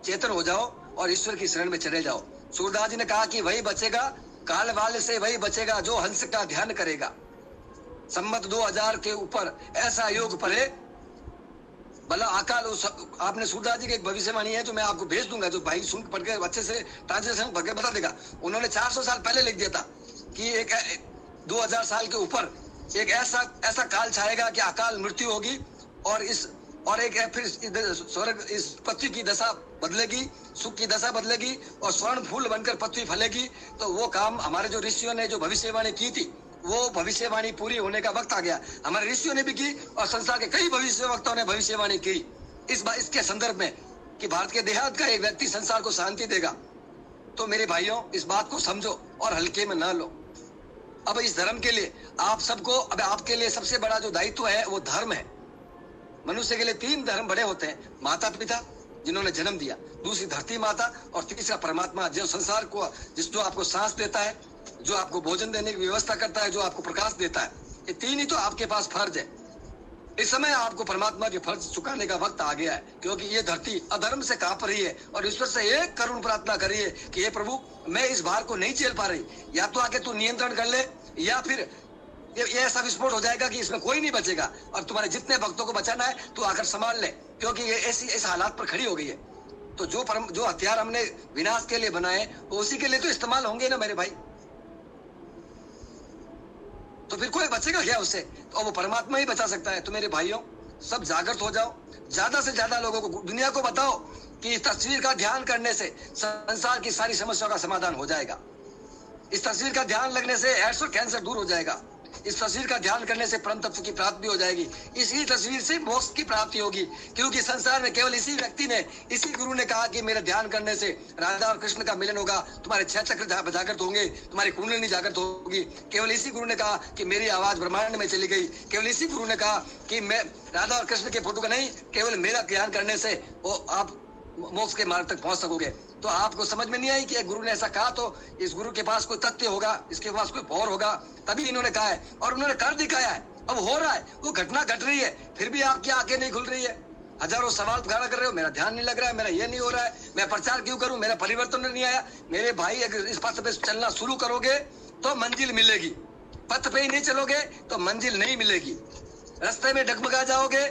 चेतन हो जाओ और ईश्वर की शरण में चले जाओ। सूरदास जी ने कहा कि वही बचेगा, काल वाले से वही बचेगा जो हंस का ध्यान करेगा। सम्मत 2000 के ऊपर ऐसा योग पड़े भला अकाल। आपने सूरदास जी की एक भविष्यवाणी है जो मैं आपको भेज दूंगा, जो भाई सुन पढ़ के अच्छे से ट्रांसलेशन पढ़ के बता देगा। उन्होंने 400 साल पहले लिख दिया था कि एक 2000 साल के ऊपर एक ऐसा काल छाएगा कि अकाल मृत्यु होगी और फिर स्वर्ग इस पृथ्वी की दशा बदलेगी, सुख की दशा बदलेगी और स्वर्ण फूल बनकर पृथ्वी फलेगी। तो वो काम हमारे जो ऋषियों ने जो भविष्यवाणी की थी, वो भविष्यवाणी पूरी होने का वक्त आ गया। हमारे ऋषियों ने भी की और संसार के कई भविष्यवक्ताओं ने भविष्यवाणी की इसके संदर्भ में कि भारत के देहात का एक व्यक्ति संसार को शांति देगा। तो मेरे भाइयों, इस बात को समझो और हल्के में ना लो। अब इस धर्म के लिए आप सबको, अब आपके लिए सबसे बड़ा जो दायित्व है वो धर्म है। मनुष्य के लिए 3 धर्म बड़े होते हैं, माता पिता जिन्होंने जन्म दिया, दूसरी धरती माता और तीसरा परमात्मा जो संसार को जो आपको सांस देता है, जो आपको भोजन देने की व्यवस्था करता है, जो आपको प्रकाश देता है। ये 3 ही तो आपके पास फर्ज है। इस समय आपको परमात्मा के फर्ज चुकाने का वक्त आ गया है, क्योंकि ये धरती अधर्म से कांप रही है और ईश्वर से एक करुण प्रार्थना करिए कि हे प्रभु, मैं इस भार को नहीं झेल पा रही, या तो आके तू नियंत्रण कर ले या फिर ये ऐसा विस्फोट हो जाएगा कि इसमें कोई नहीं बचेगा और तुम्हारे जितने भक्तों को बचाना है तू आकर संभाल ले, क्योंकि ये ऐसी हालात पर खड़ी हो गई है। तो जो हथियार हमने विनाश के लिए बनाए वो उसी के लिए तो इस्तेमाल होंगे ना मेरे भाई। तो फिर कोई बचेगा क्या उससे? तो वो परमात्मा ही बचा सकता है। तो मेरे भाइयों, सब जागृत हो जाओ, ज्यादा से ज्यादा लोगों को, दुनिया को बताओ कि इस तस्वीर का ध्यान करने से संसार की सारी समस्याओं का समाधान हो जाएगा। इस तस्वीर का ध्यान लगने से एड्स और कैंसर दूर हो जाएगा। इस तस्वीर का ध्यान करने से परम तत्व की प्राप्ति हो जाएगी। इसी तस्वीर से मोक्ष की प्राप्ति होगी, क्योंकि संसार में केवल इसी व्यक्ति ने, इसी गुरु ने कहा कि मेरे ध्यान करने से राधा और कृष्ण का मिलन होगा, तुम्हारे 6 चक्र जागृत होंगे, तुम्हारी कुंडलिनी जागृत होगी। केवल इसी गुरु ने कहा कि मेरी आवाज ब्रह्मांड में चली गई। केवल इसी गुरु ने कहा कि मैं राधा और कृष्ण के फोटो का नहीं, केवल मेरा ध्यान करने से वो आप मोक्ष के मार्ग तक पहुंच सकोगे। तो आपको समझ में नहीं आई कि गुरु ने ऐसा कहा, तो इस गुरु के पास कोई तथ्य होगा, इसके पास कोई पौर होगा, तभी इन्होंने कहा है और उन्होंने कर दिखाया है। अब हो रहा है, वो घटना घट रही है, फिर भी आपकी आंखें नहीं खुल रही है। हजारों सवाल खड़ा कर रहे हो, मेरा ध्यान नहीं लग रहा है, मेरा ये नहीं हो रहा है, मैं प्रचार क्यों करूं, मेरा परिवर्तन नहीं आया। मेरे भाई, अगर इस पथ पे चलना शुरू करोगे तो मंजिल मिलेगी। पथ पे ही नहीं चलोगे तो मंजिल नहीं मिलेगी। रास्ते में डगमगा जाओगे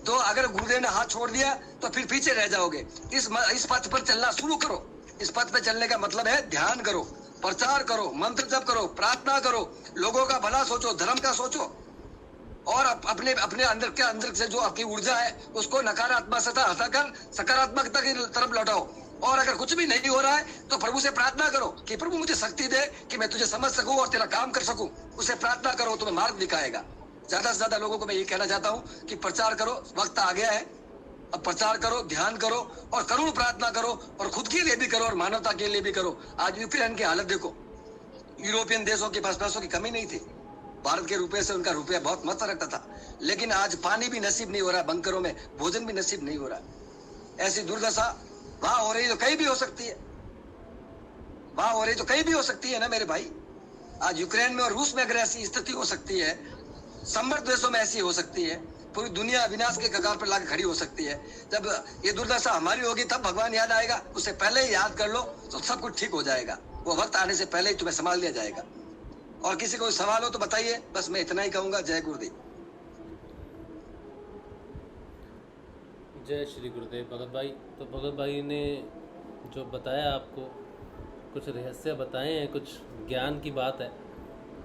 तो अगर गुरुदेव ने हाथ छोड़ दिया तो फिर पीछे रह जाओगे। इस पथ पर चलना शुरू करो। इस पथ पर चलने का मतलब है ध्यान करो, प्रचार करो, मंत्र जप करो, प्रार्थना करो, लोगों का भला सोचो, धर्म का सोचो और अपने अंदर से जो आपकी ऊर्जा है उसको नकारात्मक से हटाकर सकारात्मकता की तरफ लौटाओ। और अगर कुछ भी नहीं हो रहा है तो प्रभु से प्रार्थना करो कि प्रभु मुझे शक्ति दे कि मैं तुझे समझ सकूं और तेरा काम कर सकूं। उसे प्रार्थना करो, तुम्हें मार्ग दिखाएगा। ज्यादा से ज्यादा लोगों को मैं ये कहना चाहता हूँ कि प्रचार करो, वक्त आ गया है, अब प्रचार करो, ध्यान करो और करुण प्रार्थना करो और खुद के लिए भी करो और मानवता के लिए भी करो। आज यूक्रेन की हालत देखो, यूरोपियन देशों के पास पैसों की कमी नहीं थी, भारत के रुपए से उनका रुपया बहुत महत्व रखता था, लेकिन आज पानी भी नसीब नहीं हो रहा, बंकरों में भोजन भी नसीब नहीं हो रहा। ऐसी दुर्दशा वहां हो रही तो कहीं भी हो सकती है, वहां हो रही तो कहीं भी हो सकती है ना मेरे भाई। आज यूक्रेन में और रूस में अगर ऐसी स्थिति हो सकती है, समृद्ध देशों में ऐसी हो सकती है, पूरी दुनिया विनाश के कगार पर लाकर खड़ी हो सकती है। जब ये दुर्दशा हमारी होगी तब भगवान याद आएगा, उससे पहले ही याद कर लो तो सब कुछ ठीक हो जाएगा। वो वक्त आने से पहले ही तुम्हें संभाल लिया जाएगा। और किसी को सवाल हो तो बताइए, बस मैं इतना ही कहूंगा। जय गुरुदेव। जय श्री गुरुदेव। भगत भाई, तो भगत भाई ने जो बताया, आपको कुछ रहस्य बताए हैं, कुछ ज्ञान की बात है।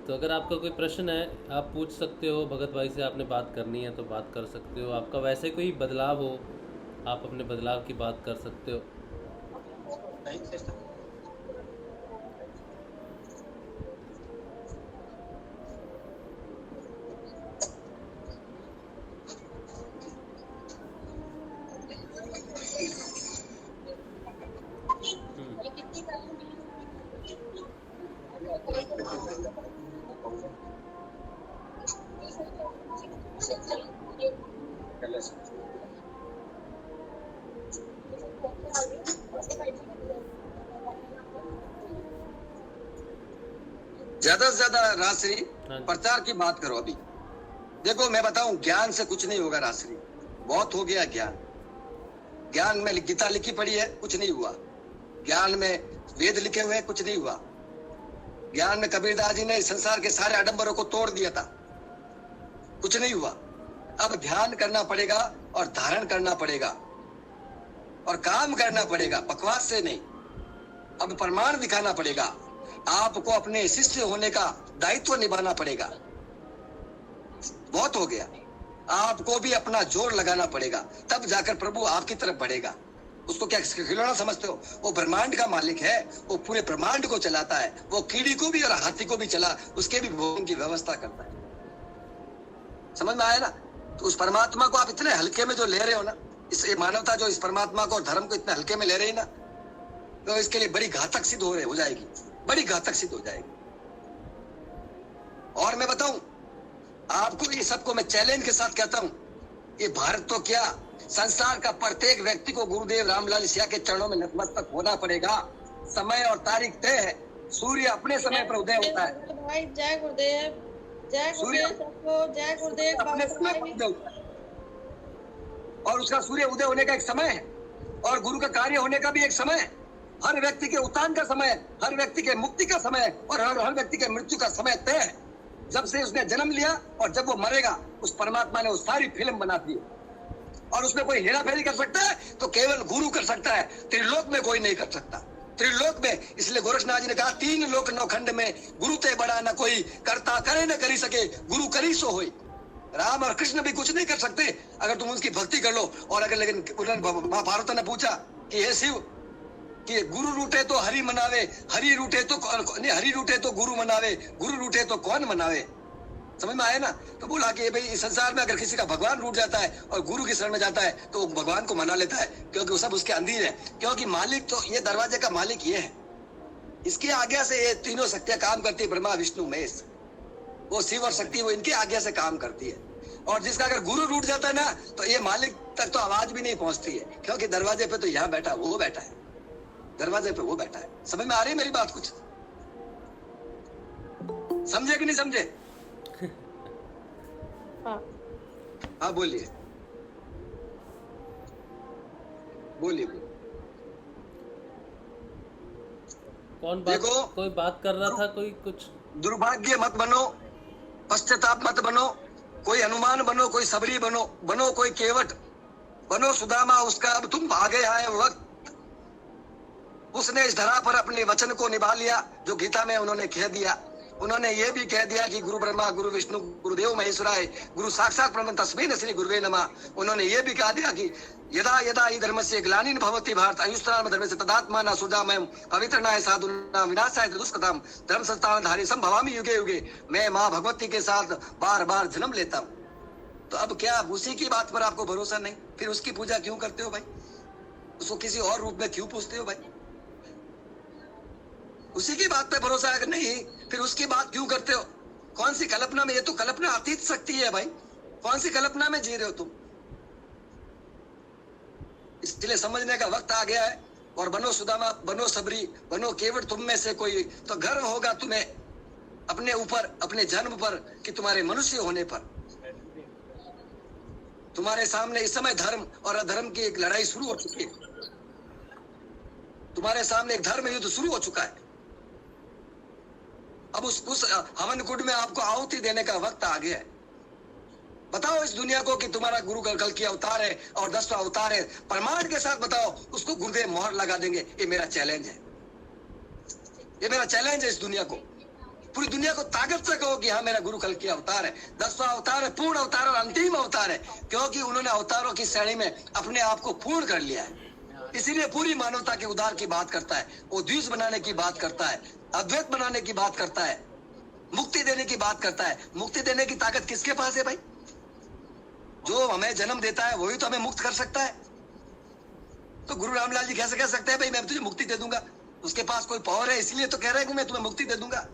तो अगर आपका कोई प्रश्न है आप पूछ सकते हो, भगत भाई से आपने बात करनी है तो बात कर सकते हो। आपका वैसे कोई बदलाव हो, आप अपने बदलाव की बात कर सकते हो। ज्यादा से ज्यादा राजश्री प्रचार की बात करो। अभी देखो मैं बताऊं, ज्ञान से कुछ नहीं होगा राजश्री, बहुत हो गया ज्ञान। ज्ञान में गीता लिखी पड़ी है, कुछ नहीं हुआ। ज्ञान में वेद लिखे हुए हैं, कुछ नहीं हुआ। ज्ञान में कबीरदास जी ने संसार के सारे आडंबरों को तोड़ दिया था, कुछ नहीं हुआ। अब ध्यान करना पड़ेगा और धारण करना पड़ेगा और काम करना पड़ेगा, बकवास से नहीं। अब प्रमाण दिखाना पड़ेगा। आपको अपने शिष्य होने का दायित्व निभाना पड़ेगा। बहुत हो गया, आपको भी अपना जोर लगाना पड़ेगा, तब जाकर प्रभु आपकी तरफ बढ़ेगा। उसको क्या खिलौना समझते हो? वो ब्रह्मांड का मालिक है, वो पूरे ब्रह्मांड को चलाता है, वो कीड़ी को भी और हाथी को भी चला, उसके भी भोजन की व्यवस्था करता है। समझ में आया ना? तो उस परमात्मा को आप इतने हल्के में जो ले रहे हो ना, इस मानवता जो इस परमात्मा को और धर्म को इतने हल्के में ले रही ना, तो इसके लिए बड़ी घातक सिद्ध हो जाएगी, बड़ी घातक सिद्ध हो जाएगी। और मैं बताऊं आपको, ये सबको मैं चैलेंज के साथ कहता हूं, ये भारत तो क्या, संसार का प्रत्येक व्यक्ति को गुरुदेव रामलाल सिया के चरणों में नतमस्तक होना पड़ेगा। समय और तारीख तय है। सूर्य अपने समय पर उदय होता है। भाई जय गुरुदेव, जय गुरुदेव सबको, जय गुरुदेव। अपने समय पर उदय होता है और उसका सूर्य उदय होने का एक समय है और गुरु का कार्य होने का भी एक समय है। हर व्यक्ति के उत्थान का समय है, हर व्यक्ति के मुक्ति का समय है और हर व्यक्ति के मृत्यु का समय तय है। जब से उसने जन्म लिया और जब वो मरेगा, उस परमात्मा ने वो सारी फिल्म बना दी और उसमें कोई हेरा फेरी कर सकता है तो केवल गुरु कर सकता है, त्रिलोक में कोई नहीं कर सकता। त्रिलोक में, इसलिए गोरखनाथ जी ने कहा, 3 लोक 9 खंड में गुरु ते बड़ा न कोई, करता करे न करी सके, गुरु करी सो होई। राम और कृष्ण भी कुछ नहीं कर सकते अगर तुम उसकी भक्ति कर लो। और अगर लेकिन महाभारत ने पूछा कि हे शिव, कि गुरु रूठे तो हरि मनावे, हरि रूठे तो नहीं, हरि रूठे तो गुरु मनावे, गुरु रूठे तो कौन मनावे। समझ में आया ना? तो बोला कि भाई इस संसार में अगर किसी का भगवान रूठ जाता है और गुरु की शरण में जाता है तो वो भगवान को मना लेता है, क्योंकि वो सब उसके अंदर है। क्योंकि मालिक तो, ये दरवाजे का मालिक ये है, इसकी आज्ञा से ये तीनों शक्तियां काम करती है, ब्रह्मा विष्णु महेश। वो शिव और शक्ति वो इनकी आज्ञा से काम करती है। और जिसका अगर गुरु रूठ जाता है ना, तो ये मालिक तक तो आवाज भी नहीं पहुंचती है, क्योंकि दरवाजे पे तो यहाँ बैठा वो बैठा है, दरवाजे पे वो बैठा है। समझ में आ रही है मेरी बात? कुछ समझे कि नहीं समझे? हाँ बोलिए, बोलिए। कौन बात, देखो, कोई बात कर रहा था, कोई कुछ। दुर्भाग्य मत बनो, पश्चाताप मत बनो, कोई हनुमान बनो, कोई सबरी बनो, बनो कोई केवट, बनो सुदामा उसका। अब तुम आगे आए वक्त, उसने इस धरा पर अपने वचन को निभा लिया जो गीता में उन्होंने कह दिया। उन्होंने ये भी कह दिया कि गुरु ब्रह्मा गुरु विष्णु गुरुदेव महेश्वराय, गुरु साक्षात परम तस्मै श्री गुरुवे नमः। उन्होंने ये भी कहा दिया कि यदा यदा हि धर्मस्य ग्लानिर् भवति भारत अयुष्मान धर्मस्य तदात्माना सुजामयम् पवित्रनाय साधूनां विनाशाय दुष्कृतां धर्म संस्थानधारी संभवामि युगे युगे। मैं माँ भगवती के साथ बार बार जन्म लेता हूँ। तो अब क्या उसी की बात पर आपको भरोसा नहीं? फिर उसकी पूजा क्यों करते हो भाई? उसको किसी और रूप में क्यों पूछते हो भाई? उसी की बात पे भरोसा अगर नहीं, फिर उसकी बात क्यों करते हो? कौन सी कल्पना में? ये तो कल्पना अतीत शक्ति है भाई, कौन सी कल्पना में जी रहे हो तुम? इसलिए समझने का वक्त आ गया है। और बनो सुदामा, बनो सबरी, बनो केवट, तुम में से कोई। तो गर्व होगा तुम्हें अपने ऊपर, अपने जन्म पर, कि तुम्हारे मनुष्य होने पर। तुम्हारे सामने इस समय धर्म और अधर्म की एक लड़ाई शुरू हो चुकी है। तुम्हारे सामने एक धर्म युद्ध शुरू हो चुका है। अब उस हवन कुंड में आपको आहुति देने का वक्त आ गया है। बताओ इस दुनिया को कि तुम्हारा गुरु कल की अवतार है और 10वां अवतार है, प्रमाण के साथ बताओ। उसको गुरुदेव मोहर लगा देंगे। ये मेरा चैलेंज है, ये मेरा चैलेंज है इस दुनिया को। पूरी दुनिया को ताकत से कहो कि हाँ मेरा गुरु कल की अवतार है, 10वां अवतार है, पूर्ण अवतार और अंतिम अवतार है। क्योंकि उन्होंने अवतारों की श्रेणी में अपने आप को पूर्ण कर लिया है। इसीलिए पूरी मानवता के उद्धार की बात करता है, वो द्विज बनाने की बात करता है, अद्वैत बनाने की बात करता है, मुक्ति देने की बात करता है। मुक्ति देने की ताकत किसके पास है भाई? जो हमें जन्म देता है वही तो हमें मुक्त कर सकता है। तो गुरु रामलाल जी कैसे कह सकते हैं भाई मैं तुझे मुक्ति दे दूंगा? उसके पास कोई पावर है, इसलिए तो कह रहे हैं मैं तुम्हें मुक्ति दे दूंगा।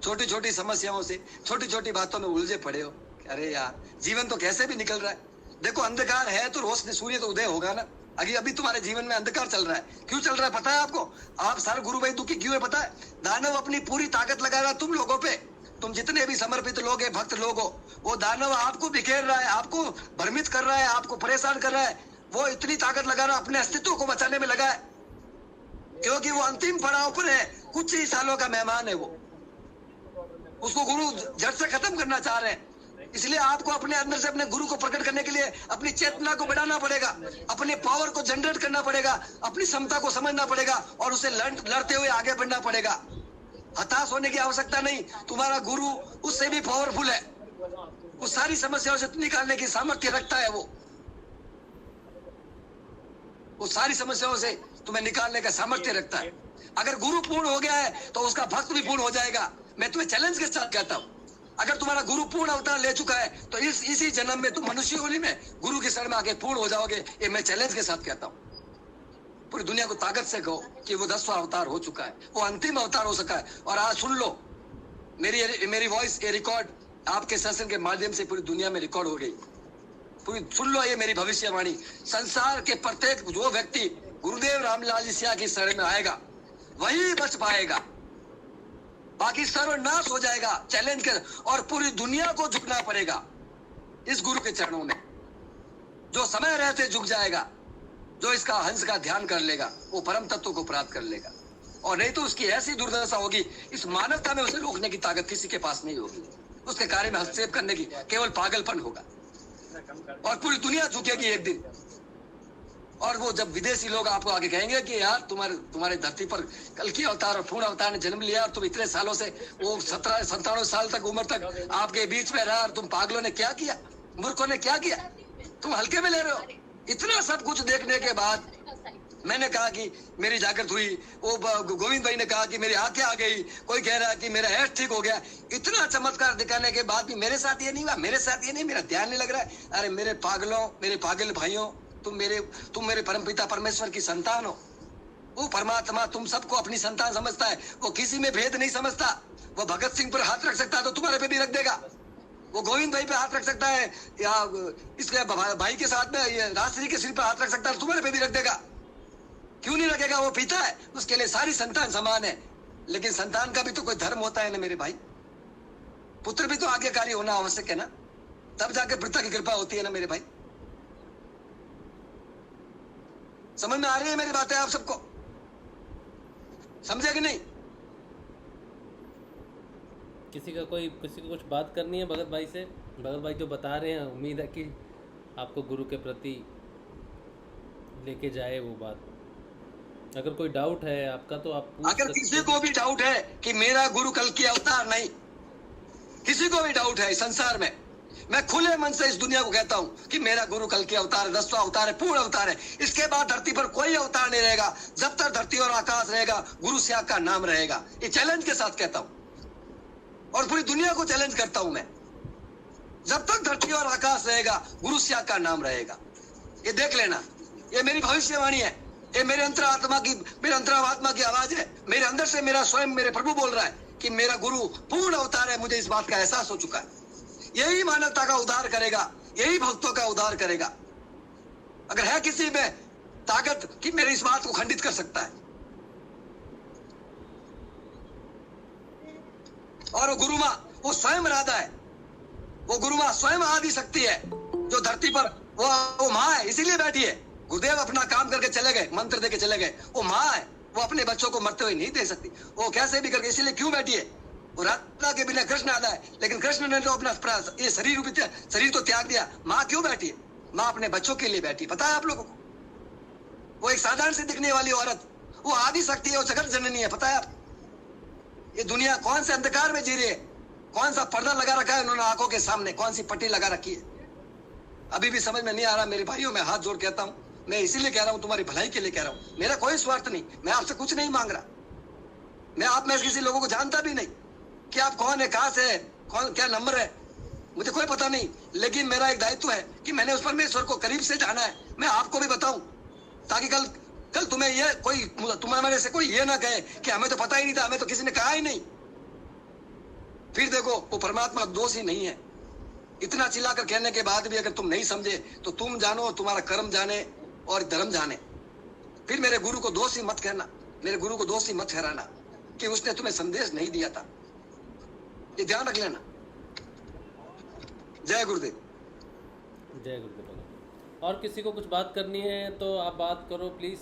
छोटी छोटी समस्याओं से, छोटी छोटी बातों में उलझे पड़े हो। अरे यार, जीवन तो कैसे भी निकल रहा है। देखो अंधकार है तो रोशनी, सूर्य तो उदय होगा ना। अभी तुम्हारे जीवन में अंधकार चल रहा है। क्यों चल रहा है पता है आपको? आप सारे गुरु भाई दुखी क्यों है पता है? दानव अपनी पूरी ताकत लगा रहा है तुम लोगों पे। तुम जितने भी समर्पित लोग हैं, भक्त लोग हो, वो दानव आपको बिखेर रहा है, आपको भ्रमित कर रहा है, आपको परेशान कर रहा है। वो इतनी ताकत लगा रहा है, अपने अस्तित्व को बचाने में लगा है, क्योंकि वो अंतिम पड़ाव पर है। कुछ ही सालों का मेहमान है वो। उसको गुरु जड़ से खत्म करना चाह रहे हैं। इसलिए आपको अपने अंदर से अपने गुरु को प्रकट करने के लिए अपनी चेतना को बढ़ाना पड़ेगा, अपने पावर को जनरेट करना पड़ेगा, अपनी क्षमता को समझना पड़ेगा और उसे लड़ते हुए आगे बढ़ना पड़ेगा। हताश होने की आवश्यकता नहीं। तुम्हारा गुरु उससे भी पावरफुल है, उस सारी समस्याओं से निकालने की सामर्थ्य रखता है। वो सारी समस्याओं से तुम्हें निकालने का सामर्थ्य रखता है। अगर गुरु पूर्ण हो गया है तो उसका भक्त भी पूर्ण हो जाएगा। मैं तुम्हें चैलेंज के साथ कहता हूं, अगर तुम्हारा गुरु पूर्ण अवतार ले चुका है तो इसी जन्म में तुम मनुष्य योनि में गुरु की शरण में आके पूर्ण हो जाओगे। ये मैं चैलेंज के साथ कहता हूं। पूरी दुनिया को ताकत से कहो कि वो 10वां अवतार हो चुका है, वो अंतिम अवतार हो सका है। और आज सुन लो, मेरी वॉइस, ये रिकॉर्ड आपके सत्संग के माध्यम से पूरी दुनिया में रिकॉर्ड हो गई। पूरी सुन लो, ये मेरी भविष्यवाणी। संसार के प्रत्येक जो व्यक्ति गुरुदेव रामलाल जी सिया की शरण में आएगा वही बच पाएगा, बाकी सर्वनाश हो जाएगा। चैलेंज कर, और पूरी दुनिया को झुकना पड़ेगा इस गुरु के चरणों में। जो समय रहते झुक जाएगा, जो इसका हंस का ध्यान कर लेगा, वो परम तत्व को प्राप्त कर लेगा। और नहीं तो उसकी ऐसी दुर्दशा होगी, इस मानवता में उसे रोकने की ताकत किसी के पास नहीं होगी। उसके कार्य में हस्तक्षेप करने की केवल पागलपन होगा, और पूरी दुनिया झुकेगी एक दिन। और वो जब विदेशी लोग आपको आगे कहेंगे कि यार तुम्हारे धरती पर कल की अवतार और पूर्ण अवतार ने जन्म लिया, और तुम इतने सालों से, वो 17-97 साल तक उम्र तक आपके बीच में रहा, और तुम पागलों ने क्या किया, मूर्खों ने क्या किया, तुम हल्के में ले रहे हो। इतना सब कुछ देखने के बाद मैंने कहा कि मेरी जागृत हुई। वो गोविंद भाई ने कहा कि मेरी आंखें आ गई, कोई कह रहा है कि मेरा हेड ठीक हो गया। इतना चमत्कार दिखाने के बाद भी मेरे साथ ये नहीं हुआ, मेरे साथ ये नहीं, मेरा ध्यान नहीं लग रहा है। अरे मेरे पागलों, मेरे पागल भाइयों, तुम मेरे परमपिता परमेश्वर की संतान हो। वो परमात्मा तुम सबको अपनी संतान समझता है। वो किसी में भेद नहीं समझता। वो भगत सिंह पर हाथ रख सकता है तो तुम्हारे पे भी रख देगा। वो गोविंद भाई पे हाथ रख सकता है, या इसके भाई के साथ में राजश्री के सिर पर हाथ रख सकता है, तुम्हारे पे भी रख देगा। क्यों नहीं रखेगा? वो पिता है, उसके लिए सारी संतान समान है। लेकिन संतान का भी तो कोई धर्म होता है ना मेरे भाई। पुत्र भी तो आज्ञाकारी होना आवश्यक है ना, तब जाके पिता की कृपा होती है ना मेरे भाई। समझ में आ रही है मेरी बातें आप सबको? समझे कि नहीं? किसी को कुछ बात करनी है भगत भाई से? भगत भाई जो बता रहे हैं, उम्मीद है कि आपको गुरु के प्रति लेके जाए वो बात। अगर कोई डाउट है आपका तो आप पूछ अगर किसी को भी डाउट है कि मेरा गुरु कल की अवतार नहीं, किसी को भी डाउट है संसार में, मैं खुले मन से इस दुनिया को कहता हूं कि मेरा गुरु कल की अवतार, 10वां अवतार है, पूर्ण अवतार है। इसके बाद धरती पर कोई अवतार नहीं रहेगा। जब तक धरती और आकाश रहेगा, गुरु सिया का नाम रहेगा। ये चैलेंज के साथ कहता हूं, और पूरी दुनिया को चैलेंज करता हूं मैं। जब तक धरती और आकाश रहेगा, गुरु सिया का नाम रहेगा। ये देख लेना, ये मेरी भविष्यवाणी है। ये मेरे अंतरात्मा की आवाज है। मेरे अंदर से मेरा स्वयं मेरे प्रभु बोल रहा है कि मेरा गुरु पूर्ण अवतार है। मुझे इस बात का एहसास हो चुका है। यही मानवता का उद्धार करेगा, यही भक्तों का उद्धार करेगा। अगर है किसी में ताकत कि मेरी इस बात को खंडित कर सकता है, और वो गुरु मां, वो स्वयं राधा है। वो गुरु मां स्वयं आदि शक्ति है, जो धरती पर वो मां है, इसीलिए बैठी है। गुरुदेव अपना काम करके चले गए, मंत्र देके चले गए। वो मां है, वो अपने बच्चों को मरते हुए नहीं दे सकती। वो कैसे भी करके, इसीलिए क्यों बैठी है? वो राधा के बिना कृष्ण आधा है, लेकिन कृष्ण ने तो अपना ये शरीर तो त्याग दिया। माँ क्यों बैठी है? माँ अपने बच्चों के लिए बैठी। पता है आप लोगों को? वो एक साधारण से दिखने वाली औरत, वो आदि शक्ति है, वो जगत जननी है। पता है आप? ये दुनिया कौन से अंधकार में जी रही है? कौन सा पर्दा लगा रखा है उन्होंने आंखों के सामने? कौन सी पट्टी लगा रखी है? अभी भी समझ में नहीं आ रहा मेरे भाइयों। मैं हाथ जोड़ कहता हूँ, मैं इसीलिए कह रहा हूँ, तुम्हारी भलाई के लिए कह रहा हूँ। मेरा कोई स्वार्थ नहीं, मैं आपसे कुछ नहीं मांग रहा। मैं आप में किसी लोगों को जानता भी नहीं कि आप कौन है, कहां से है, कौन क्या नंबर है, मुझे कोई पता नहीं। लेकिन मेरा एक दायित्व है कि मैंने उस परमेश्वर को करीब से जाना है। मैं आपको भी बताऊं, ताकि कल तुम्हें ये तुम्हारे से कोई ये ना कहे कि हमें तो पता ही नहीं था, हमें तो किसी ने कहा ही नहीं। फिर देखो, वो परमात्मा दोष ही नहीं है। इतना चिल्लाकर कहने के बाद भी अगर तुम नहीं समझे तो तुम जानो, तुम्हारा कर्म जाने और धर्म जाने। फिर मेरे गुरु को दोषी मत कहना, मेरे गुरु को दोषी मत ठहराना कि उसने तुम्हें संदेश नहीं दिया था। ये ध्यान रख लेना। जय गुरुदेव। जय गुरुदेव। और किसी को कुछ बात करनी है तो आप बात करो प्लीज।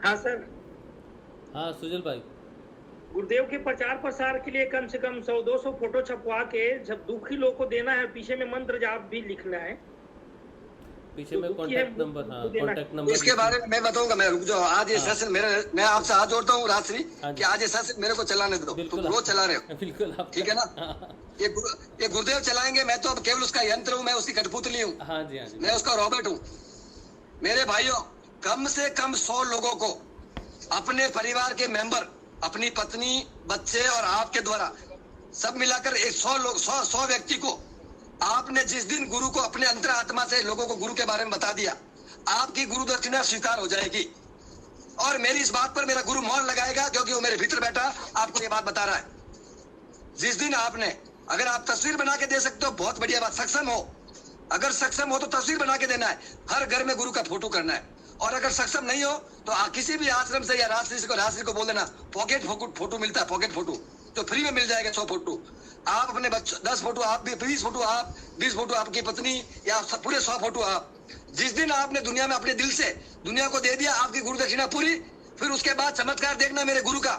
हाँ सर। हाँ सुजल भाई, गुरुदेव के प्रचार प्रसार के लिए कम से कम 100-200 फोटो छपवा के जब दुखी लोग को देना है, पीछे में मंत्र जाप भी लिखना है, पीछे में कॉन्टैक्ट नंबर, हाँ कॉन्टैक्ट नंबर इसके बारे में मैं बताऊंगा। मैं रुक जाओ, आज ये सेशन मेरे, मैं आपसे हाथ जोड़ता हूँ राजश्री कि आज ये सेशन मेरे को चलाने दो। तुम रोज चला रहे हो, बिल्कुल ठीक है ना? ये गुरुदेव चलाएंगे, मैं तो अब केवल उसका यंत्र हूँ, मैं उसकी कठपुतली हूँ। हाँ जी, हाँ जी, मैं उसका रॉबर्ट हूँ। मेरे भाइयों, कम से कम 100 लोगों को अपने परिवार के मेंबर, अपनी पत्नी, बच्चे और आपके द्वारा सब मिलाकर 100 व्यक्ति को आपने जिस दिन गुरु को अपने अंतरात्मा से लोगों को गुरु के बारे में बता दिया, आपकी गुरु दक्षिणा स्वीकार हो जाएगी। और मेरी इस बात पर मेरा गुरु मोहर लगाएगा, क्योंकि वो मेरे भीतर बैठा आपको ये बात बता रहा है। जिस दिन आपने, अगर आप तस्वीर बना के दे सकते हो बहुत बढ़िया बात, सक्षम हो, अगर सक्षम हो तो तस्वीर बना के देना है, हर घर में गुरु का फोटो करना है। और अगर सक्षम नहीं हो तो किसी भी आश्रम से या राजश्री को बोल देना, पॉकेट फोटो मिलता है, पॉकेट फोटो तो फ्री में मिल जाएगा। 100 फोटो आप अपने बच्चों, 10 फोटो आप, 20 फोटो आप, 20 फोटो आपकी पत्नी, या पूरे 100 फोटो आप। जिस दिन आपने दुनिया में अपने दिल से दुनिया को दे दिया, आपकी गुरु दक्षिणा पूरी। फिर उसके बाद चमत्कार देखना मेरे गुरु का,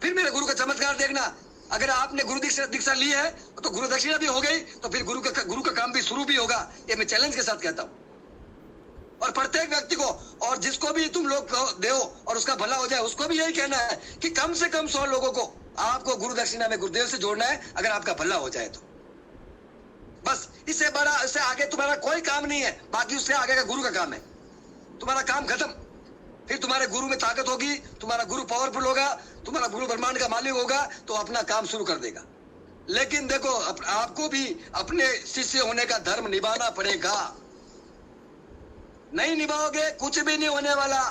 फिर मेरे गुरु का चमत्कार देखना। अगर आपने गुरु दीक्षा ली है तो गुरु दक्षिणा भी हो गई, तो फिर गुरु का काम भी शुरू भी होगा। ये मैं चैलेंज के साथ कहता हूँ। और प्रत्येक व्यक्ति को, और जिसको भी तुम लोग दो और उसका भला हो जाए, उसको भी यही कहना है कि कम से कम 100 लोगों को आपको गुरु दक्षिणा में गुरुदेव से जोड़ना है, अगर आपका भला हो जाए तो। बस इससे बड़ा, इससे आगे तुम्हारा कोई काम नहीं है। बाकी उससे आगे का गुरु का काम है। तुम्हारा काम खत्म। फिर तुम्हारे गुरु में ताकत होगी, तुम्हारा गुरु पावरफुल होगा, तुम्हारा गुरु ब्रह्मांड का मालिक होगा, तो अपना काम शुरू कर देगा। लेकिन देखो, आपको भी अपने शिष्य होने का धर्म निभाना पड़ेगा। नहीं निभाओगे कुछ भी नहीं होने वाला।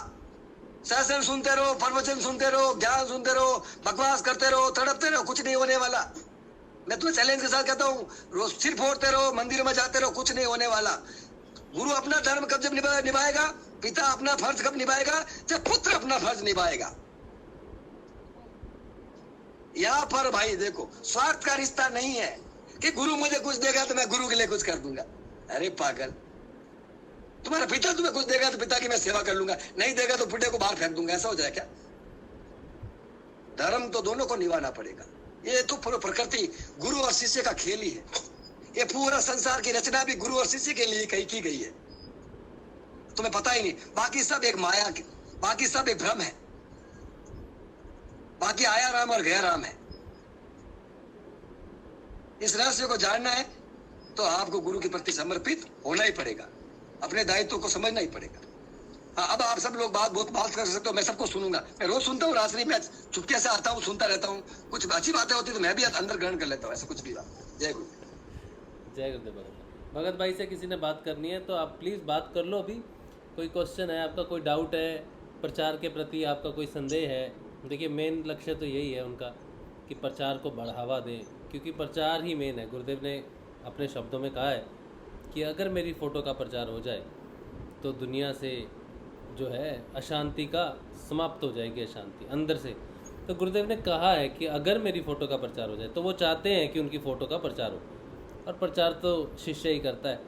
सत्संग सुनते रहो, प्रवचन सुनते रहो, ज्ञान सुनते रहो, बकवास करते रहो, तड़पते रहो, कुछ नहीं होने वाला। मैं तुम्हें चैलेंज के साथ कहता हूँ, रोज सिर फोड़ते रहो, मंदिर में जाते रहो, कुछ नहीं होने वाला। गुरु अपना धर्म कब जब निभाएगा, पिता अपना फर्ज कब निभाएगा, जब पुत्र अपना फर्ज निभाएगा। यहाँ पर भाई देखो, स्वार्थ का रिश्ता नहीं है कि गुरु मुझे कुछ देगा तो मैं गुरु के लिए कुछ कर दूंगा। अरे पागल, तुम्हारा पिता तुम्हें कुछ देगा तो पिता की मैं सेवा कर लूंगा, नहीं देगा तो पिता को बाहर फेंक दूंगा, ऐसा हो जाए क्या? धर्म तो दोनों को निभाना पड़ेगा। ये तो पूरा प्रकृति गुरु और शिष्य का खेल ही है। ये पूरा संसार की रचना भी गुरु और शिष्य के लिए की गई है, तुम्हें पता ही नहीं। बाकी सब एक माया, बाकी सब एक भ्रम है, बाकी आया राम और गया राम है। इस रहस्य को जानना है तो आपको गुरु के प्रति समर्पित होना ही पड़ेगा, अपने दायित्व को समझना ही पड़ेगा। हाँ, अब आप सब लोग बहुत बात कर सकते हो, मैं सबको सुनूंगा। मैं रोज सुनता हूँ राजश्री, मैं चुपके से आता हूँ, सुनता रहता हूँ। कुछ अच्छी बातें होती तो मैं भी अंदर ग्रहण कर लेता हूँ, ऐसा कुछ भी बात। जय गुरु, जय गुरुदेव। भगत भाई से किसी ने बात करनी है तो आप प्लीज़ बात कर लो। अभी कोई क्वेश्चन है आपका, कोई डाउट है, प्रचार के प्रति आपका कोई संदेह है। देखिए, मेन लक्ष्य तो यही है उनका कि प्रचार को बढ़ावा दें, क्योंकि प्रचार ही मेन है। गुरुदेव ने अपने शब्दों में कहा है कि अगर मेरी फ़ोटो का प्रचार हो जाए तो दुनिया से जो है अशांति का समाप्त हो जाएगी, अशांति अंदर से। तो गुरुदेव ने कहा है कि अगर मेरी फ़ोटो का प्रचार हो जाए, तो वो चाहते हैं कि उनकी फ़ोटो का प्रचार हो, और प्रचार तो शिष्य ही करता है।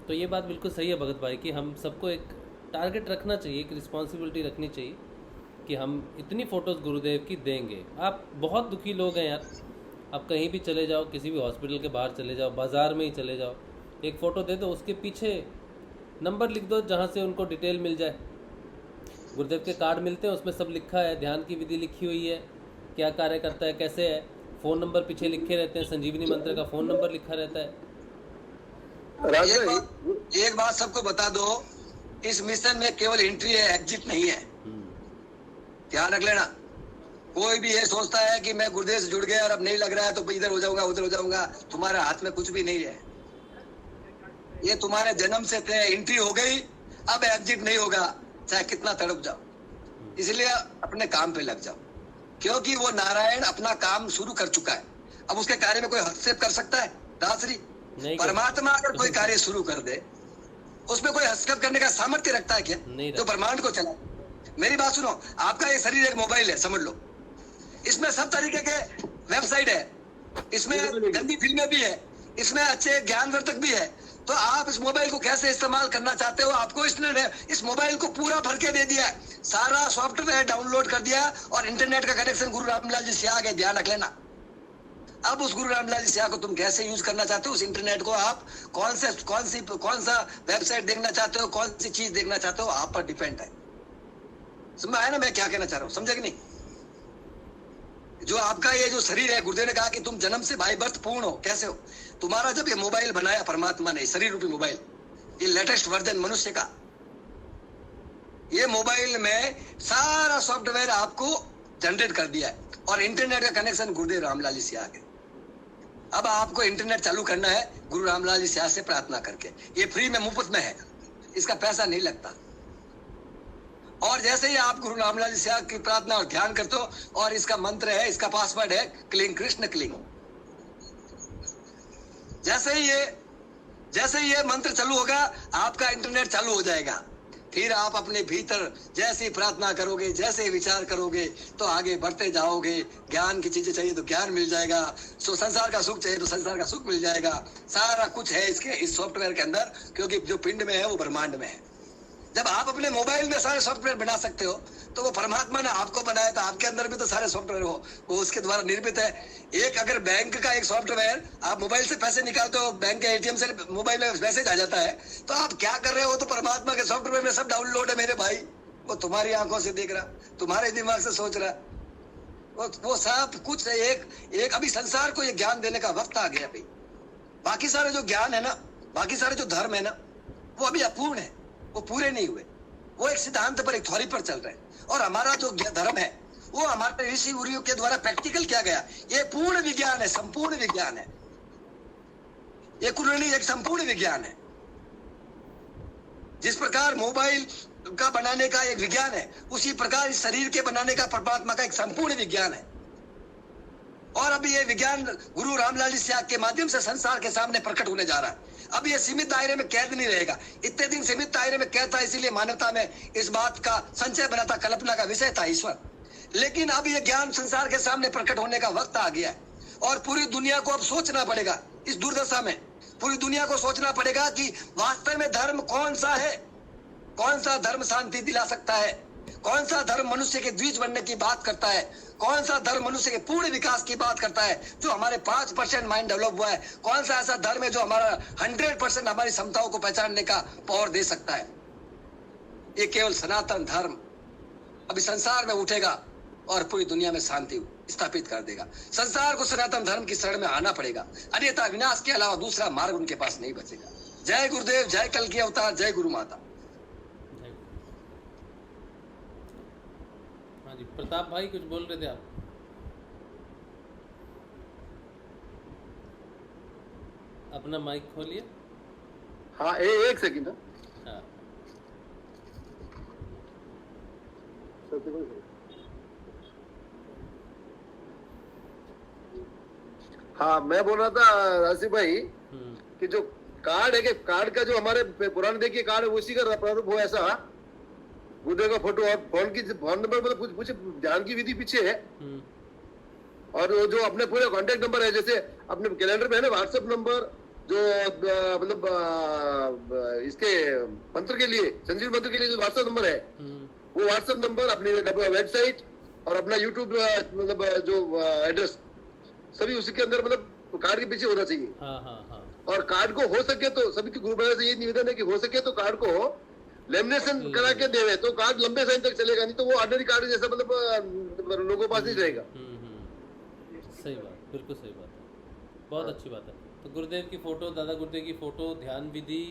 तो ये बात बिल्कुल सही है भगत भाई कि हम सबको एक टारगेट रखना चाहिए, एक रिस्पॉन्सिबिलिटी रखनी चाहिए कि हम इतनी फ़ोटोज़ गुरुदेव की देंगे। आप बहुत दुखी लोग हैं यार, आप कहीं भी चले जाओ, किसी भी हॉस्पिटल के बाहर चले जाओ, बाज़ार में ही चले जाओ, एक फ़ोटो दे दो, उसके पीछे नंबर लिख दो जहाँ से उनको डिटेल मिल जाए। गुरुदेव के कार्ड मिलते हैं, उसमें सब लिखा है, ध्यान की विधि लिखी हुई है, क्या कार्य करता है, कैसे है, फ़ोन नंबर पीछे लिखे रहते हैं, संजीवनी मंत्र का फ़ोन नंबर लिखा रहता है। एक बात सबको बता दो, इस मिशन में केवल एंट्री है, एग्जिट नहीं है। ध्यान रख लेना। कोई भी ये सोचता है कि मैं गुरुदेव से जुड़ गया और अब नहीं लग रहा है तो इधर हो जाऊंगा, उधर हो जाऊंगा, तुम्हारे हाथ में कुछ भी नहीं है। ये तुम्हारे जन्म से थे, एंट्री हो गई, अब एग्जिट नहीं होगा, चाहे कितना तड़प जाओ। इसलिए अपने काम पे लग जाओ, क्योंकि वो नारायण अपना काम शुरू कर चुका है। अब उसके कार्य में कोई हस्तक्षेप कर सकता है? राजश्री, परमात्मा अगर कोई कार्य शुरू कर दे, उसमें कोई हस्तक्षेप करने का सामर्थ्य रखता है क्या? जो ब्रह्मांड को चला। मेरी बात सुनो, आपका ये शरीर एक मोबाइल है, समझ लो। इसमें सब तरीके के वेबसाइट है, इसमें गंदी फिल्में भी है, इसमें अच्छे ज्ञानवर्धक भी है, तो आप इस मोबाइल को कैसे इस्तेमाल करना चाहते हो, आपको इसने इस मोबाइल को पूरा भर के दे दिया, सारा सॉफ्टवेयर डाउनलोड कर दिया और इंटरनेट का कनेक्शन गुरु रामलाल जी से आ गए, ध्यान रख लेना। अब उस गुरु रामलाल जी से को तुम कैसे यूज करना चाहते हो, उस इंटरनेट को आप कौन सा वेबसाइट देखना चाहते हो, कौन सी चीज देखना चाहते हो, आप पर डिपेंड है। समझ आया ना मैं क्या कहना चाह रहा हूँ, समझे कि नहीं? जो आपका ये जो शरीर है, गुरुदेव ने कहा कि तुम जन्म से बाय बर्थ पूर्ण हो। कैसे हो? तुम्हारा जब ये मोबाइल बनाया परमात्मा ने, शरीर रूपी मोबाइल, ये लेटेस्ट वर्जन मनुष्य का, ये मोबाइल में सारा सॉफ्टवेयर आपको जनरेट कर दिया है और इंटरनेट का कनेक्शन गुरुदेव रामलाल जी से आ गए। अब आपको इंटरनेट चालू करना है गुरु रामलाल जी से प्रार्थना करके, ये फ्री में मुफ्त में है, इसका पैसा नहीं लगता। और जैसे ही आप गुरु रामलाल जी से की प्रार्थना और ध्यान करते हो, और इसका मंत्र है, इसका पासवर्ड है क्लिंग कृष्ण क्लिंग। जैसे ही ये मंत्र चालू होगा, आपका इंटरनेट चालू हो जाएगा। फिर आप अपने भीतर जैसे प्रार्थना करोगे, जैसे विचार करोगे, तो आगे बढ़ते जाओगे। ज्ञान की चीजें चाहिए तो ज्ञान मिल जाएगा, सो संसार का सुख चाहिए तो संसार का सुख मिल जाएगा। सारा कुछ है इस सॉफ्टवेयर के अंदर, क्योंकि जो पिंड में है वो ब्रह्मांड में है। जब आप अपने मोबाइल में सारे सॉफ्टवेयर बना सकते हो, तो वो परमात्मा ने आपको बनाया, तो आपके अंदर भी तो सारे सॉफ्टवेयर हो, वो उसके द्वारा निर्मित है। एक अगर बैंक का एक सॉफ्टवेयर, आप मोबाइल से पैसे निकालते हो, बैंक के एटीएम से मोबाइल में मैसेज आ जाता है, तो आप क्या कर रहे हो? तो परमात्मा के सॉफ्टवेयर में सब डाउनलोड है मेरे भाई। वो तुम्हारी आंखों से देख रहा, तुम्हारे दिमाग से सोच रहा, वो सब कुछ एक अभी संसार को ये ज्ञान देने का वक्त आ गया भाई। बाकी सारे जो ज्ञान है ना, बाकी सारे जो धर्म है ना, वो अभी अपूर्ण है, वो पूरे नहीं हुए, वो एक सिद्धांत पर, एक थ्योरी पर चल रहे हैं। और हमारा जो धर्म है, वो हमारे ऋषि मुनियों के द्वारा प्रैक्टिकल किया गया। ये पूर्ण विज्ञान है, संपूर्ण विज्ञान है। ये कुंडली एक संपूर्ण विज्ञान है। जिस प्रकार मोबाइल का बनाने का एक विज्ञान है, उसी प्रकार इस शरीर के बनाने का परमात्मा का एक संपूर्ण विज्ञान है। और अभी ये विज्ञान गुरु रामलाल जी त्याग के माध्यम से संसार के सामने प्रकट होने जा रहा है। अब ये सीमित दायरे में कैद नहीं रहेगा। इतने दिन सीमित दायरे में कैद था, इसीलिए मानवता में इस बात का संचय बना था, कल्पना का विषय था ईश्वर। लेकिन अब ये ज्ञान संसार के सामने प्रकट होने का वक्त आ गया है और पूरी दुनिया को अब सोचना पड़ेगा। इस दुर्दशा में पूरी दुनिया को सोचना पड़ेगा कि वास्तव में धर्म कौन सा है, कौन सा धर्म शांति दिला सकता है, कौन सा धर्म मनुष्य के द्विज बनने की बात करता है, कौन सा धर्म मनुष्य के पूर्ण विकास की बात करता है, जो हमारे 5% माइंड डेवलप हुआ है, कौन सा ऐसा धर्म है जो हमारा 100% हमारी क्षमताओं को पहचानने का पावर दे सकता है। ये केवल सनातन धर्म अभी संसार में उठेगा और पूरी दुनिया में शांति स्थापित कर देगा। संसार को सनातन धर्म की शरण में आना पड़ेगा, अन्यथा विनाश के अलावा दूसरा मार्ग उनके पास नहीं बचेगा। जय गुरुदेव, जय कल की अवतार, जय गुरु माता। हाँ जी, प्रताप भाई कुछ बोल रहे थे आप? अपना माइक खोलिए। हाँ एक सेकंड। हाँ हाँ, मैं बोल रहा था राशि भाई कि जो कार्ड है, कि कार्ड का जो हमारे पुराने देखिए कार्ड है, उसी का प्रारूप हो ऐसा गुरुदेव का फोटो और फोन नंबर मतलब कुछ ध्यान की विधि पीछे है। और जो अपने पूरे कांटेक्ट नंबर है, जैसे अपने कैलेंडर में है ना व्हाट्सएप नंबर, जो मतलब इसके मंत्र के लिए, संजीव मंत्र के लिए जो व्हाट्सएप नंबर है, वो व्हाट्सएप नंबर, अपनी वेबसाइट और अपना यूट्यूब मतलब जो एड्रेस, सभी उसी के अंदर मतलब कार्ड के पीछे होना चाहिए। और कार्ड को हो सके तो सभी की गुरु महाराज से ये निवेदन है कि हो सके तो कार्ड को लेमिनेशन करा के देवे, तो कार्ड लंबे समय तक चलेगा, नहीं तो वो ऑर्डिनरी कार्ड जैसा मतलब लोगों के पास नहीं रहेगा। सही बात, बिल्कुल सही बात है, बहुत अच्छी बात है। तो गुरुदेव की फोटो, दादा गुरुदेव की फोटो, ध्यान विधि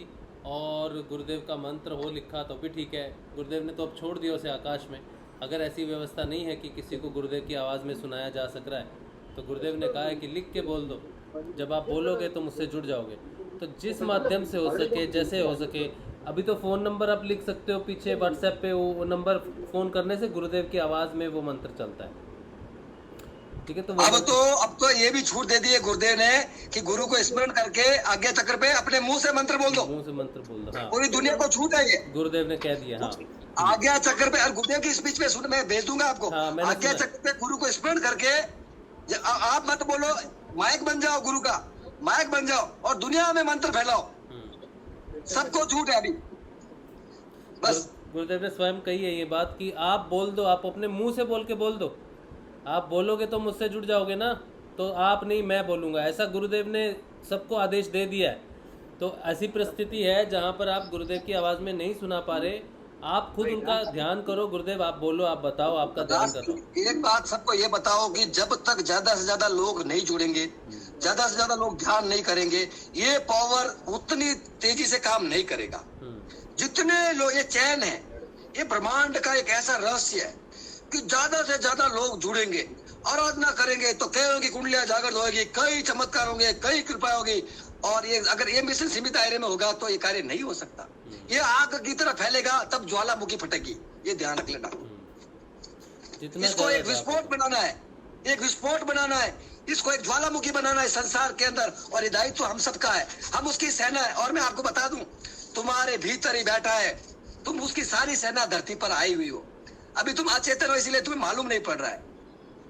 और गुरुदेव का मंत्र हो लिखा तो भी ठीक है। गुरुदेव ने तो अब छोड़ दिया उसे आकाश में। अगर ऐसी व्यवस्था नहीं है कि किसी को गुरुदेव की आवाज़ में सुनाया जा सक रहा है, तो गुरुदेव ने कहा है कि लिख के बोल दो, जब आप बोलोगे तो मुझसे जुड़ जाओगे। तो जिस माध्यम से हो सके, जैसे हो सके, अभी तो फ़ोन नंबर आप लिख सकते हो पीछे व्हाट्सएप पे, वो नंबर फ़ोन करने से गुरुदेव की आवाज़ में वो मंत्र चलता है। ठीक है, तो अब तो ये भी छूट दे दी है गुरुदेव ने कि गुरु को स्मरण करके आज्ञा चक्र पे अपने मुंह से मंत्र बोल दो, मुंह से मंत्र बोल दो। हाँ, पूरी दुनिया को छूट है ये, गुरुदेव ने कह दिया। हाँ, आज्ञा चक्र पे, और गुरुदेव की स्पीच में सुन, मैं भेज दूंगा आपको। आज्ञा चक्र पे गुरु को स्मरण करके आप मत बोलो, माइक बन जाओ, गुरु का माइक बन जाओ और दुनिया में मंत्र फैलाओ। सबको झूठ है अभी बस। गुरुदेव ने स्वयं कही है ये बात कि आप बोल दो, आप अपने मुंह से बोल के बोल दो, आप बोलोगे तो मुझसे जुड़ जाओगे ना, तो आप नहीं मैं बोलूँगा, ऐसा गुरुदेव ने सबको आदेश दे दिया है। तो ऐसी परिस्थिति है जहाँ पर आप गुरुदेव की आवाज़ में नहीं सुना पा रहे, आप खुद उनका ध्यान करो, गुरुदेव आप बोलो, आप बताओ, आपका ध्यान करो। एक बात सबको ये बताओ कि जब तक ज्यादा से ज्यादा लोग नहीं जुड़ेंगे, ज्यादा से ज्यादा लोग ध्यान नहीं करेंगे, ये पावर उतनी तेजी से काम नहीं करेगा। जितने लोग, ये चैन है, ये ब्रह्मांड का एक ऐसा रहस्य है कि ज्यादा से ज्यादा लोग जुड़ेंगे, आराधना करेंगे तो कई कुंडलियां जागृत होगी, कई चमत्कार होंगे, कई कृपा होगी। और ये अगर ये मिशन सीमित दायरे में होगा तो ये कार्य नहीं हो सकता। ये आग की तरह फैलेगा तब ज्वालामुखी फटेगी, ये ध्यान रख लेना। इसको एक विस्फोट बनाना है, एक विस्फोट बनाना है, इसको एक ज्वालामुखी बनाना है संसार के अंदर, और ये दायित्व हम सबका है, हम उसकी सेना है। और मैं आपको बता दूं, तुम्हारे भीतर ही बैठा है, तुम उसकी सारी सेना धरती पर आई हुई हो। अभी तुम अचेतन हो इसलिए तुम्हें मालूम नहीं पड़ रहा है।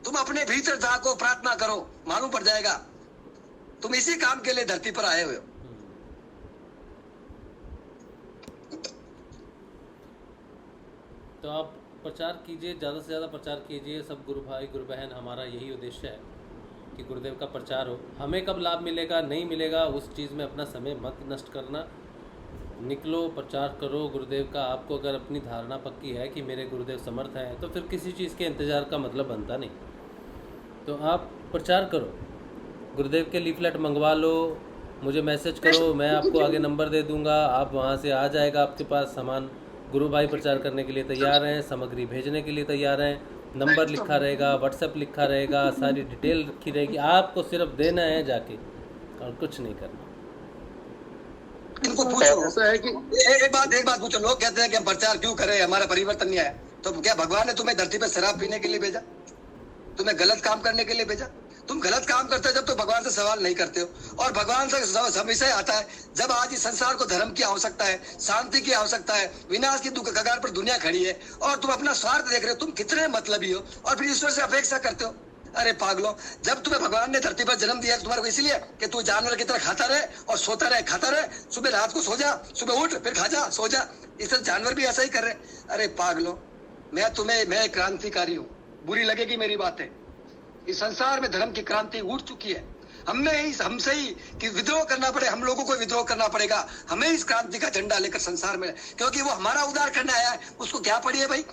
तुम अपने भीतर जाको, प्रार्थना करो, मालूम पड़ जाएगा। तुम इसी काम के लिए धरती पर आए हुए हो। तो आप प्रचार कीजिए, ज़्यादा से ज़्यादा प्रचार कीजिए। सब गुरु भाई गुरु बहन, हमारा यही उद्देश्य है कि गुरुदेव का प्रचार हो। हमें कब लाभ मिलेगा नहीं मिलेगा उस चीज़ में अपना समय मत नष्ट करना, निकलो प्रचार करो गुरुदेव का। आपको अगर अपनी धारणा पक्की है कि मेरे गुरुदेव समर्थ हैं, तो फिर किसी चीज़ के इंतज़ार का मतलब बनता नहीं। तो आप प्रचार करो, गुरुदेव के लीफलेट मंगवा लो, मुझे मैसेज करो, मैं आपको आगे नंबर दे दूंगा, आप वहाँ से आ जाएगा आपके पास सामान। गुरु भाई प्रचार करने के लिए तैयार हैं, सामग्री भेजने के लिए तैयार हैं, नंबर लिखा रहेगा, व्हाट्सएप लिखा रहेगा, सारी डिटेल रखी रहेगी, आपको सिर्फ देना है जाके और कुछ नहीं करना। इनको पूछो, ऐसा है कि एक बात पूछो। लोग कहते हैं कि हम प्रचार क्यों करें, हमारा परिवर्तन नहीं आया। तो क्या भगवान ने तुम्हें धरती पर शराब पीने के लिए भेजा, तुम्हें गलत काम करने के लिए भेजा? तुम गलत काम करते हो जब तो भगवान से सवाल नहीं करते हो। और भगवान से विषय आता है जब आज इस संसार को धर्म की आवश्यकता है, शांति की आवश्यकता है, विनाश की कगार पर दुनिया खड़ी है, और तुम अपना स्वार्थ देख रहे हो। तुम कितने मतलबी हो और फिर ईश्वर से अपेक्षा करते हो। अरे पागलो, जब तुम्हें भगवान ने धरती पर जन्म दिया तुम्हारे को इसलिए कि तू जानवर की तरह खाता रहे और सोता रहे, खाता रहे, सुबह रात को सो जा, सुबह उठ, फिर खा जा, सो जा। इस तरह जानवर भी ऐसा ही कर रहे। अरे पागलो, मैं क्रांतिकारी हूँ, बुरी लगेगी मेरी बातें। इस संसार में धर्म की क्रांति उठ चुकी है। हमसे ही कि विद्रोह करना पड़े, हम लोगों को विद्रोह करना पड़ेगा। हमें इस क्रांति का झंडा लेकर संसार में, क्योंकि वो हमारा उद्धार करने आया है। उसको क्या पड़ी है भाई?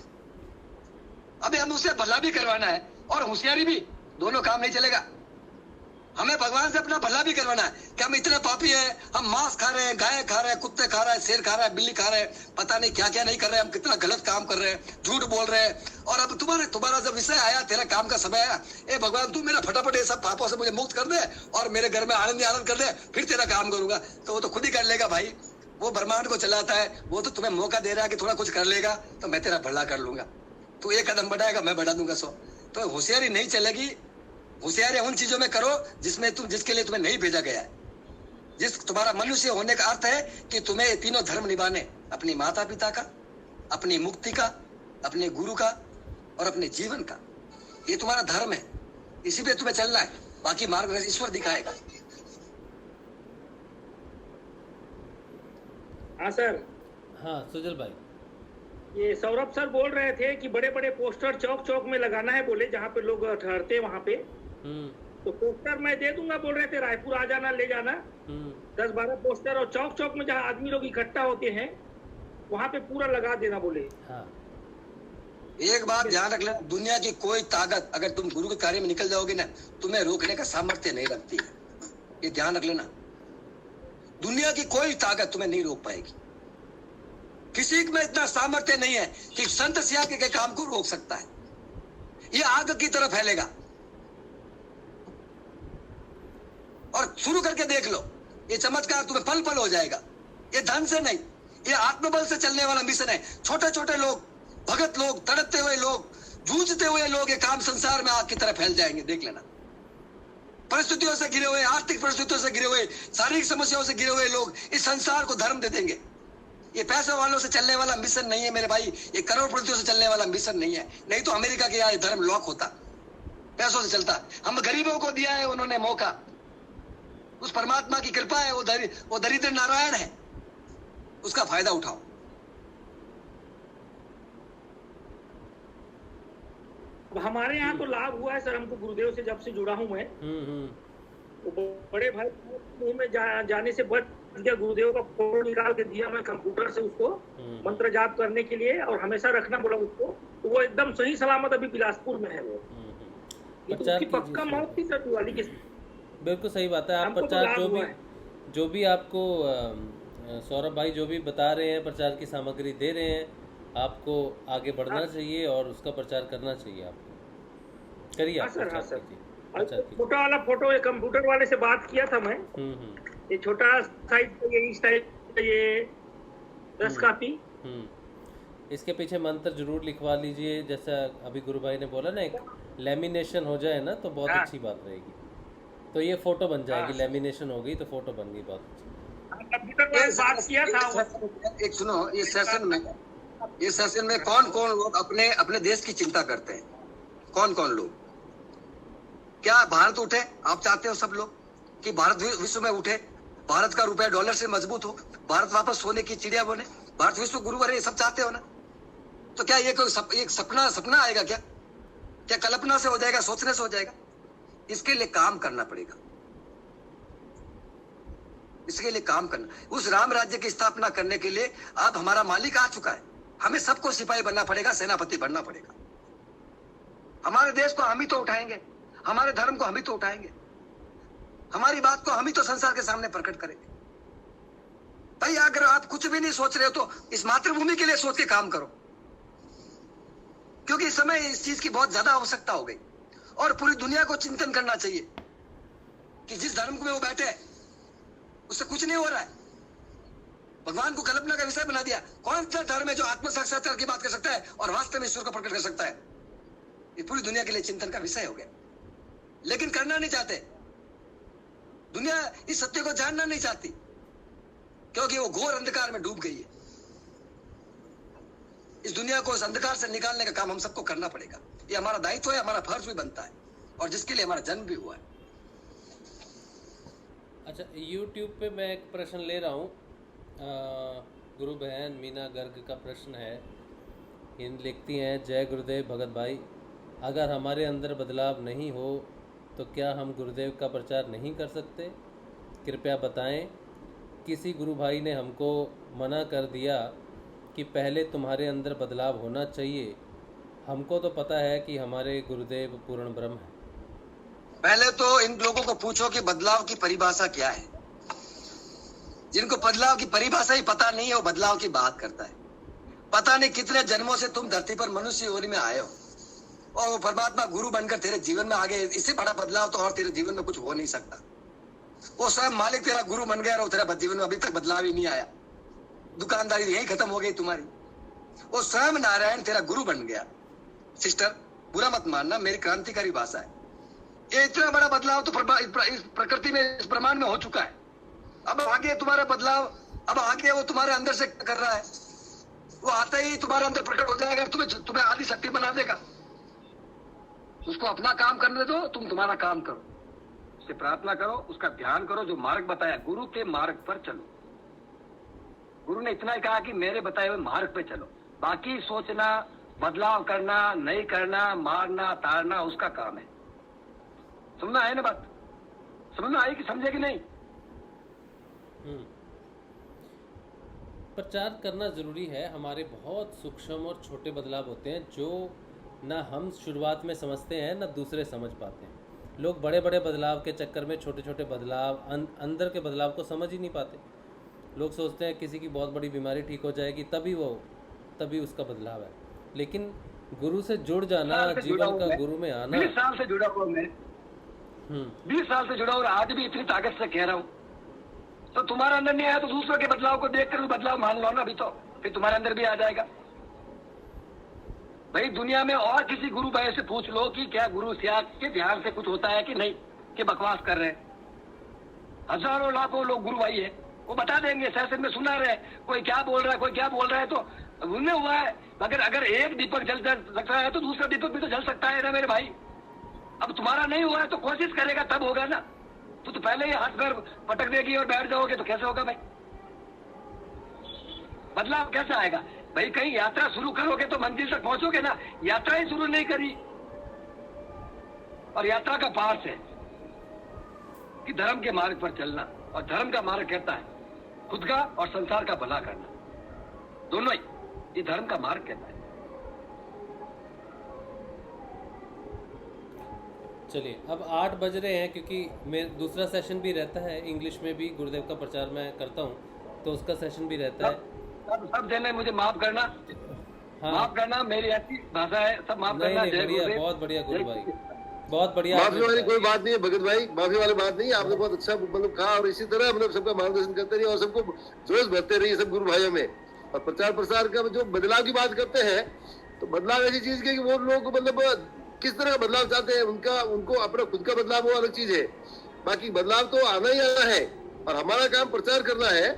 अबे हम उसे भला भी करवाना है और होशियारी भी, दोनों काम नहीं चलेगा। हमें भगवान से अपना भला भी करवाना है कि हम इतने पापी हैं, हम मांस खा रहे हैं, गाय खा रहे हैं, कुत्ते खा रहे हैं, शेर खा रहे हैं, बिल्ली खा रहे हैं, पता नहीं क्या क्या नहीं कर रहे हैं, हम कितना गलत काम कर रहे हैं, झूठ बोल रहे हैं। और अब तुम्हारा जब विषय आया, तेरा काम का समय आया, ए भगवान तू मेरा फटाफट ये सब पापों से मुझे मुक्त कर दे और मेरे घर में आनंद कर दे, फिर तेरा काम करूंगा। तो वो तो खुद ही कर लेगा भाई, वो ब्रह्मांड को चलाता है, वो तो तुम्हें मौका दे रहा है कि थोड़ा कुछ कर लेगा तो मैं तेरा भला कर लूंगा। तू एक कदम बढ़ाएगा, मैं बढ़ा दूंगा 100। तो होशियारी नहीं चलेगी। होशियारी उन चीजों में करो जिसके लिए तुम्हें नहीं भेजा गया है। तुम्हारा मनुष्य होने का अर्थ है कि तुम्हें तीनों धर्म निभाने, अपनी माता पिता का, अपनी मुक्ति का, अपने गुरु का और अपने जीवन का। ये तुम्हारा धर्म है, इसी पे तुम्हें चलना है। बाकी मार्ग ईश्वर दिखाएगा। हाँ सर। हाँ सुजल भाई, ये सौरभ सर बोल रहे थे कि बड़े बड़े पोस्टर चौक चौक में लगाना है, बोले जहाँ पे लोग ठहरते हैं वहाँ पे। तो पोस्टर मैं दे दूंगा, बोल रहे थे रायपुर आ जाना, ले जाना 10-12 पोस्टर, और चौक चौक में जहाँ आदमी लोग इकट्ठा होते हैं वहाँ पे पूरा लगा देना बोले। हाँ। एक बात ध्यान रख लेना, दुनिया की कोई ताकत अगर तुम गुरु के कार्य में निकल जाओगे ना, तुम्हें रोकने का सामर्थ्य नहीं रखती है। ये ध्यान रख लेना, दुनिया की कोई ताकत तुम्हें नहीं रोक पाएगी। किसी में इतना सामर्थ्य नहीं है कि संत सिया के काम को रोक सकता है। ये आग की तरफ फैलेगा। और शुरू करके देख लो, ये चमत्कार तुम्हें पल पल हो जाएगा। ये धन से नहीं, ये आत्मबल से चलने वाला मिशन है। छोटे छोटे लोग, भगत लोग, तड़पते हुए लोग, जूझते हुए लोग, ये काम संसार में आग की तरह फैल जाएंगे। देख लेना, परिस्थितियों से घिरे हुए, आर्थिक परिस्थितियों से घिरे हुए, शारीरिक समस्याओं से घिरे हुए लोग इस संसार को धर्म दे देंगे। ये पैसों वालों से चलने वाला मिशन नहीं है मेरे भाई, ये करोड़पतियों से चलने वाला मिशन नहीं है। नहीं तो अमेरिका के यहाँ धर्म लॉक होता, पैसों से चलता। हम गरीबों को दिया है उन्होंने मौका, उस परमात्मा की कृपा है। वो दरिद्र नारायण है, उसका फायदा उठाओ। हमारे यहाँ तो लाभ हुआ है सर, हमको गुरुदेव से जब से जुड़ा हूँ मैं, तो बड़े भाई मुंह में जाने से बच गया। गुरुदेव का फोटो निकाल के दिया मैं कंप्यूटर से उसको मंत्र जाप करने के लिए, और हमेशा रखना बोला उसको, तो वो एकदम सही सलामत अभी बिलासपुर में है। वो तो उसकी पक्का मौत थी सर दिवाली के। बिल्कुल सही बात है। आप प्रचार जो भी आपको सौरभ भाई जो भी बता रहे हैं, प्रचार की सामग्री दे रहे हैं, आपको आगे बढ़ना चाहिए और उसका प्रचार करना चाहिए। आपको करिए आप सर। छोटा वाला फोटो कंप्यूटर वाले से बात किया था मैं, ये छोटा साइज ये इस टाइप का, ये 10 कॉपी। इसके पीछे मंत्र जरूर लिखवा लीजिए, जैसा अभी गुरु भाई ने बोला ना, एक लेमिनेशन हो जाए ना तो बहुत अच्छी बात रहेगी। तो ये फोटो बन जाएगी, लेमिनेशन हो गई तो फोटो बन गई, बहुत अच्छी। कंप्यूटर वाले बात किया था। एक सुनो, ये सेशन में कौन कौन लोग अपने अपने देश की चिंता करते हैं? कौन कौन लोग? क्या भारत उठे? आप चाहते हो सब लोग कि भारत विश्व में उठे, भारत का रुपया डॉलर से मजबूत हो, भारत वापस सोने की चिड़िया बने, भारत विश्व गुरु बने, सब चाहते हो ना? तो क्या ये कोई एक सपना आएगा क्या? क्या कल्पना से हो जाएगा, सोचने से हो जाएगा? इसके लिए काम करना पड़ेगा, इसके लिए काम करना। उस राम राज्य की स्थापना करने के लिए अब हमारा मालिक आ चुका है, हमें सबको सिपाही बनना पड़ेगा, सेनापति बनना पड़ेगा। हमारे देश को हम ही तो उठाएंगे, हमारे धर्म को हम ही तो उठाएंगे, हमारी बात को हम ही तो संसार के सामने प्रकट करेंगे। भाई अगर आप कुछ भी नहीं सोच रहे हो तो इस मातृभूमि के लिए सोच के काम करो, क्योंकि इस समय इस चीज की बहुत ज्यादा आवश्यकता हो गई। और पूरी दुनिया को चिंतन करना चाहिए कि जिस धर्म में वो बैठे है उससे कुछ नहीं हो रहा है, भगवान को कल्पना का विषय बना दिया। कौन सा धर्म है जो आत्म साक्षात्कार की बात कर सकता है और वास्तव में ईश्वर को प्रकट कर सकता है? ये पूरी दुनिया के लिए चिंतन का विषय हो गया, लेकिन करना नहीं चाहते। दुनिया इस सत्य को जानना नहीं चाहती, क्योंकि वो घोर अंधकार में डूब गई है। इस दुनिया को इस अंधकार से निकालने का काम हम सबको करना पड़ेगा। ये हमारा दायित्व है, हमारा फर्ज भी बनता है, और जिसके लिए हमारा जन्म भी हुआ है। अच्छा, YouTube पे मैं एक प्रश्न ले रहा हूँ। गुरु बहन मीना गर्ग का प्रश्न है। इन लिखती हैं, जय गुरुदेव भगत भाई, अगर हमारे अंदर बदलाव नहीं हो तो क्या हम गुरुदेव का प्रचार नहीं कर सकते? कृपया बताएं। किसी गुरु भाई ने हमको मना कर दिया कि पहले तुम्हारे अंदर बदलाव होना चाहिए। हमको तो पता है कि हमारे गुरुदेव पूर्ण ब्रह्म है। पहले तो इन लोगों को पूछो कि बदलाव की परिभाषा क्या है। जिनको बदलाव की परिभाषा ही पता नहीं है, वो बदलाव की बात करता है। पता नहीं कितने जन्मों से तुम धरती पर मनुष्य योनि में आए हो, और वो परमात्मा गुरु बनकर तेरे जीवन में आ गए। इससे बड़ा बदलाव तो और तेरे जीवन में कुछ हो नहीं सकता। वो स्वयं मालिक तेरा गुरु बन गया और तेरा जीवन में अभी तक बदलाव ही नहीं आया। दुकानदारी यही खत्म हो गई तुम्हारी। वो स्वयं नारायण तेरा गुरु बन गया। सिस्टर, बुरा मत मानना, मेरी क्रांतिकारी भाषा है। ये इतना बड़ा बदलाव तो इस प्रकृति में, इस ब्रह्मांड में हो चुका है। अब आगे तुम्हारा बदलाव, अब आगे वो तुम्हारे अंदर से कर रहा है। वो आता ही तुम्हारे अंदर प्रकट हो जाएगा, तुम्हें आदि शक्ति बना देगा। उसको अपना काम करने दो, तुम तुम्हारा काम करो, उससे प्रार्थना करो, उसका ध्यान करो। जो मार्ग बताया, गुरु के मार्ग पर चलो। गुरु ने इतना ही कहा कि मेरे बताए हुए मार्ग पे चलो। बाकी सोचना, बदलाव करना, नहीं करना, मारना, ताड़ना उसका काम है। समझ में आए ना बात? समझ में आई कि समझे कि नहीं? प्रचार करना जरूरी है। हमारे बहुत सूक्ष्म और छोटे बदलाव होते हैं जो ना हम शुरुआत में समझते हैं ना दूसरे समझ पाते हैं। लोग बड़े बड़े बदलाव के चक्कर में छोटे छोटे बदलाव, अंदर के बदलाव को समझ ही नहीं पाते। लोग सोचते हैं किसी की बहुत बड़ी बीमारी ठीक हो जाएगी तभी उसका बदलाव है। लेकिन गुरु से जुड़ जाना, जीवन का गुरु में आना। 20 साल से जुड़ा हुआ मैं, 20 साल से जुड़ा और आज भी इतनी ताकत से कह रहा हूँ। तो तुम्हारे अंदर नहीं आया तो दूसरों के बदलाव को देखकर बदलाव मान लो ना, अभी तो फिर तुम्हारे अंदर भी आ जाएगा। भाई दुनिया में और किसी गुरु भाई से पूछ लो कि क्या गुरु के ध्यान से कुछ होता है कि नहीं, कि बकवास कर रहे हैं। हजारों लाखों लोग गुरु भाई है, वो बता देंगे। सेशन में सुना रहे, कोई क्या बोल रहा है, कोई क्या बोल रहा है, तो उनमें हुआ है। मगर अगर एक दीपक जल सकता है तो दूसरा दीपक भी तो जल सकता है ना मेरे भाई। अब तुम्हारा नहीं हुआ है तो कोशिश करेगा तब होगा ना। तो पहले ही हाथ पैर पटक देगी और बैठ जाओगे तो कैसे होगा भाई? बदलाव कैसे आएगा भाई? कहीं यात्रा शुरू करोगे तो मंजिल तक पहुंचोगे ना, यात्रा ही शुरू नहीं करी। और यात्रा का पार्ट है कि धर्म के मार्ग पर चलना, और धर्म का मार्ग कहता है खुद का और संसार का भला करना, दोनों ही ये धर्म का मार्ग कहता है। चलिए, अब 8 बज रहे हैं, क्योंकि मेरा दूसरा सेशन भी रहता है, इंग्लिश में भी गुरुदेव का प्रचार मैं करता हूँ, तो उसका सेशन भी रहता है। सब देने मुझे माफ करना। हाँ, माफ करना, मेरी ऐसी भाषा है, सब माफ नहीं करना। नहीं, जय बढ़िया, गुरुदेव। बहुत बढ़िया गुरु भाई, बहुत बढ़िया। माफी वाली कोई बात नहीं है भगत भाई, माफी वाली बात नहीं है। आपने बहुत अच्छा मतलब कहा, और इसी तरह मतलब सबका मार्गदर्शन करते रहिए और सबको जोश भरते रहिए सब गुरु भाइयों में। और प्रचार प्रसार का जो बदलाव की बात करते हैं, तो बदलाव ऐसी चीज की वो लोग मतलब किस तरह का बदलाव चाहते हैं, उनको अपना खुद का बदलाव वो अलग चीज है। बाकी बदलाव तो आना ही आना है, और हमारा काम प्रचार करना है।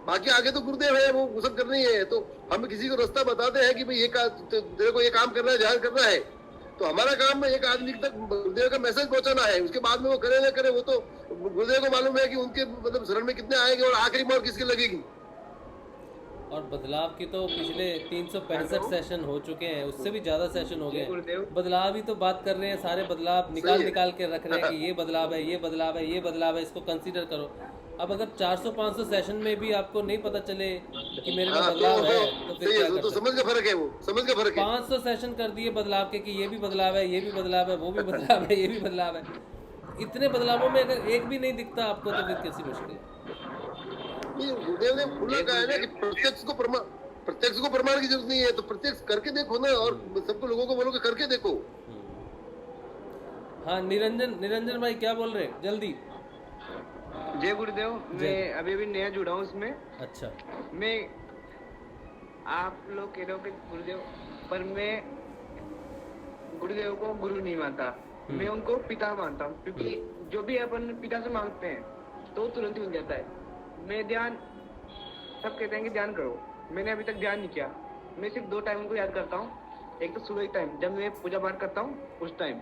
बाकी आगे तो गुरुदेव है, वो सब करना ही है। तो हम किसी को रास्ता बताते हैं कि भाई तेरे को ये काम करना है, ध्यान करना है, तो हमारा काम एक आदमी तक गुरुदेव का मैसेज पहुंचाना है। उसके बाद में वो करे ना करे, वो तो गुरुदेव को मालूम है कि उनके मतलब शरण में कितने आएंगे और आखिरी मोहर किसकी लगेगी। और बदलाव की तो पिछले 365 सेशन हो चुके हैं, उससे भी ज्यादा सेशन हो गए हैं। बदलाव ही तो बात कर रहे हैं, सारे बदलाव निकाल के रख रहे हैं कि ये बदलाव है, ये बदलाव है, ये बदलाव है, इसको कंसीडर करो। अब अगर 400-500 सेशन में भी आपको नहीं पता चले कि मेरे में बदलाव है, तो फिर क्या तो समझ का फर्क है, वो समझ का फर्क है। 500 सेशन कर दिए बदलाव के कि ये भी बदलाव है, ये भी बदलाव है, वो भी बदलाव है, ये भी बदलाव है। इतने बदलावों में अगर एक भी नहीं दिखता आपको, तो फिर कैसी मुश्किल है। गुरुदेव ने खुला कहा है ना कि प्रत्यक्ष को प्रमाण की जरूरत नहीं है, तो प्रत्यक्ष करके देखो ना, और सबको लोगों को बोलो कि करके देखो। हाँ, निरंजन भाई क्या बोल रहे हैं, जल्दी। जय गुरुदेव। मैं अभी नया जुड़ा हूँ इसमें। अच्छा। मैं आप लोग कह रहे हो कि गुरुदेव, पर मैं गुरुदेव को गुरु नहीं मानता, मैं उनको पिता मानता हूँ। क्योंकि जो भी अपन पिता से मांगते हैं तो तुरंत ही मिल जाता है। मैं ध्यान, सब कहते हैं कि ध्यान करो, मैंने अभी तक ध्यान नहीं किया। मैं सिर्फ 2 टाइम को याद करता हूँ, एक तो सुबह के टाइम जब मैं पूजा पाठ करता हूँ उस टाइम,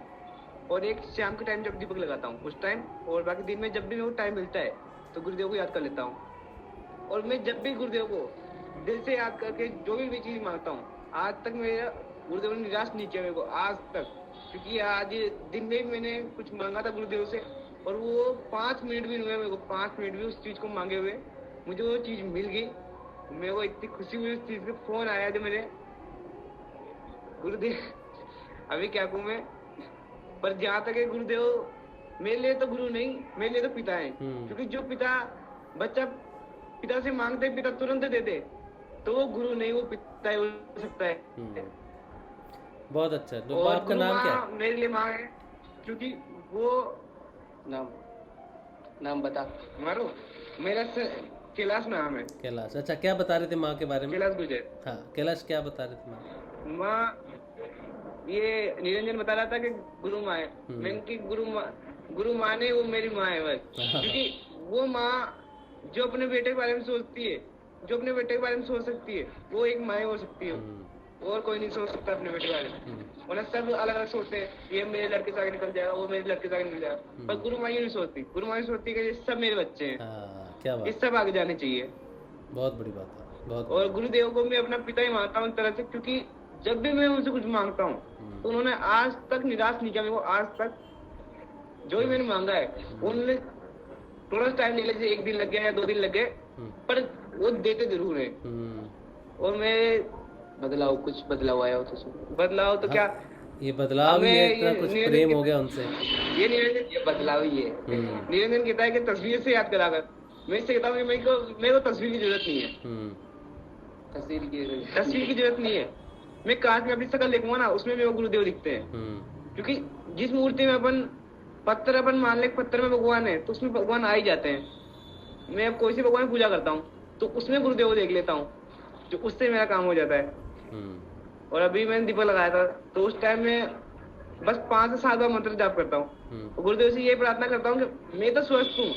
और एक शाम के टाइम जब दीपक लगाता हूँ उस टाइम, और बाकी दिन में जब भी मेरे को टाइम मिलता है तो गुरुदेव को याद कर लेता हूँ। और मैं जब भी गुरुदेव को दिल से याद करके जो भी चीज़ मांगता हूँ, आज तक मेरा गुरुदेव ने निराश नहीं किया मेरे को आज तक। क्योंकि आज दिन में भी मैंने कुछ मांगा था गुरुदेव से, और वो 5 मिनट भी नहीं हुए मेरे को, 5 मिनट भी उस चीज़ को मांगे हुए मुझे वो चीज़ मिल गई। मेरे को इतनी खुशी हुई उस चीज़ का। फोन आया जो मेरे गुरुदेव, अभी क्या कहूँ मैं, पर जहाँ तक है गुरुदेव मेरे लिए तो गुरु नहीं, मेरे लिए तो पिता है। क्योंकि जो बच्चा पिता से मांगते, पिता तुरंत देते, तो वो गुरु नहीं, वो पिता ही हो सकता है। बहुत अच्छा। तो आपका नाम क्या है? मेरे लिए माँ है, क्योंकि वो नाम बता मारो। मेरा कैलाश नाम है। कैलाश, अच्छा। क्या बता रहे थे माँ के बारे में? कैलाश गुजर। हाँ, कैलाश क्या बता रहे थे? माँ, ये निरंजन बता रहा था कि गुरु माँ है। मैं उनकी गुरु माँ नहीं, वो मेरी माँ है बस। क्योंकि वो माँ जो अपने बेटे के बारे में सोचती है, जो अपने बेटे के बारे में सोच सकती है, वो एक माँ हो सकती है, और कोई नहीं सोच सकता अपने बेटे के बारे में। वरना सब अलग अलग सोचते हैं, ये मेरे लड़के से आगे निकल जाएगा, वो मेरे लड़के से आगे निकल जाएगा। पर गुरु माँ नहीं सोचती। गुरु माँ सोचती है कि ये सब मेरे बच्चे हैं, क्या बात, ये सब आगे जाने चाहिए। बहुत बड़ी बात है, बहुत। और गुरुदेव को मैं अपना पिता ही मानता हूँ तरह से, क्योंकि जब भी मैं उनसे कुछ मांगता हूँ तो उन्होंने आज तक निराश नहीं किया मेरे को। आज तक जो भी मैंने मांगा है उन्होंने थोड़ा टाइम नहीं लगे, 1 दिन लग गया या 2 दिन लग गए, पर वो देते जरूर है। और मैं कुछ बदलाव आया हो तो बदलाव तो क्या, ये बदलाव ही है, इतना कुछ प्रेम हो गया उनसे। ये बदलाव ही है। निरंजन कहता है कि तस्वीर से याद कराकर, मैं इससे कहता हूँ कि मेरे को तस्वीर की जरूरत नहीं है। तस्वीर की जरूरत नहीं है। मैं कांच में अपनी शक्ल देखूंगा ना, उसमें मेरे को गुरुदेव दिखते हैं। क्योंकि जिस मूर्ति में अपन मान ले पत्थर में भगवान है, तो उसमें भगवान आ ही जाते हैं। मैं अब कोई सी भगवान पूजा करता हूँ तो उसमें गुरुदेव देख लेता हूँ, जो उससे मेरा काम हो जाता है। और अभी मैंने दीपक लगाया था तो उस टाइम में बस 5 से 7 बार मंत्र जाप करता हूँ। तो गुरुदेव से ये प्रार्थना करता हूँ कि मैं तो स्वस्थ हूँ,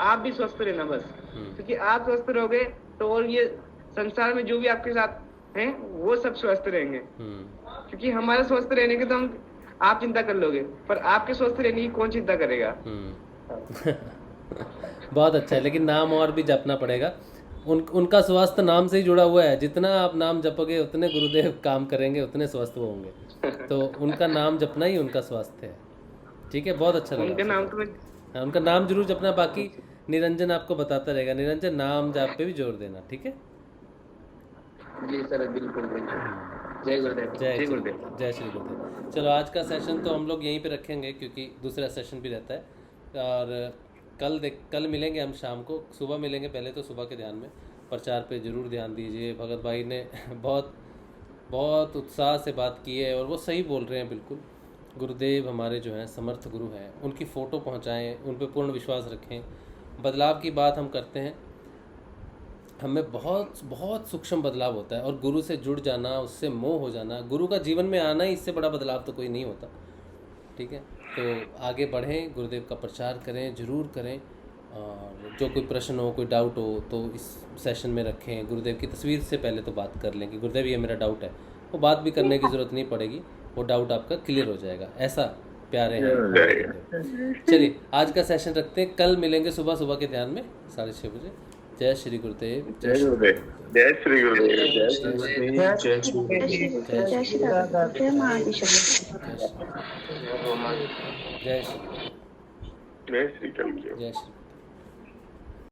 आप भी स्वस्थ रहना बस। क्योंकि आप स्वस्थ रहोगे तो और ये संसार में जो भी आपके साथ हैं वो सब स्वस्थ रहेंगे। क्योंकि हमारे स्वस्थ रहने के तो आप चिंता कर लोगे, पर आपके स्वस्थ रहने की कौन चिंता करेगा। बहुत अच्छा है, लेकिन नाम और भी जपना पड़ेगा। उनका स्वास्थ्य नाम से ही जुड़ा हुआ है। जितना आप नाम जपोगे उतने गुरुदेव काम करेंगे, उतने स्वस्थ वो होंगे। तो उनका नाम जपना ही उनका स्वास्थ्य है। ठीक है, बहुत अच्छा लगा। उनका नाम तो मैं हाँ, उनका नाम जरूर जपना। बाकी निरंजन आपको बताता रहेगा। निरंजन नाम जाप पे भी जोर देना, ठीक है? जी सर, बिल्कुल बिल्कुल। जय गुरुदेव। जय श्री गुरुदेव। जय श्री गुरुदेव। चलो आज का सेशन तो हम लोग यहीं पे रखेंगे क्योंकि दूसरा सेशन भी रहता है। और कल मिलेंगे हम शाम को। सुबह मिलेंगे, पहले तो सुबह के ध्यान में प्रचार पे ज़रूर ध्यान दीजिए। भगत भाई ने बहुत उत्साह से बात की है और वो सही बोल रहे हैं बिल्कुल। गुरुदेव हमारे जो हैं समर्थ गुरु हैं, उनकी फ़ोटो पहुंचाएं, उन पे पूर्ण विश्वास रखें। बदलाव की बात हम करते हैं, हमें बहुत बहुत सूक्ष्म बदलाव होता है और गुरु से जुड़ जाना, उससे मोह हो जाना, गुरु का जीवन में आना ही इससे बड़ा बदलाव तो कोई नहीं होता। ठीक है, तो आगे बढ़ें, गुरुदेव का प्रचार करें, ज़रूर करें। और जो कोई प्रश्न हो, कोई डाउट हो तो इस सेशन में रखें। गुरुदेव की तस्वीर से पहले तो बात कर लें कि गुरुदेव ये मेरा डाउट है, वो बात भी करने की ज़रूरत नहीं पड़ेगी, वो डाउट आपका क्लियर हो जाएगा। ऐसा प्यारे हैं। चलिए आज का सेशन रखते हैं, कल मिलेंगे सुबह के ध्यान में 6:30 बजे। जय श्री गुरुदेव। जय गुरुदेव। जय श्री गुरुदेव। जय श्री गुरुदेव। जय श्री गुरुदेव। जय श्री जय श्री गुरुदेव। जय श्री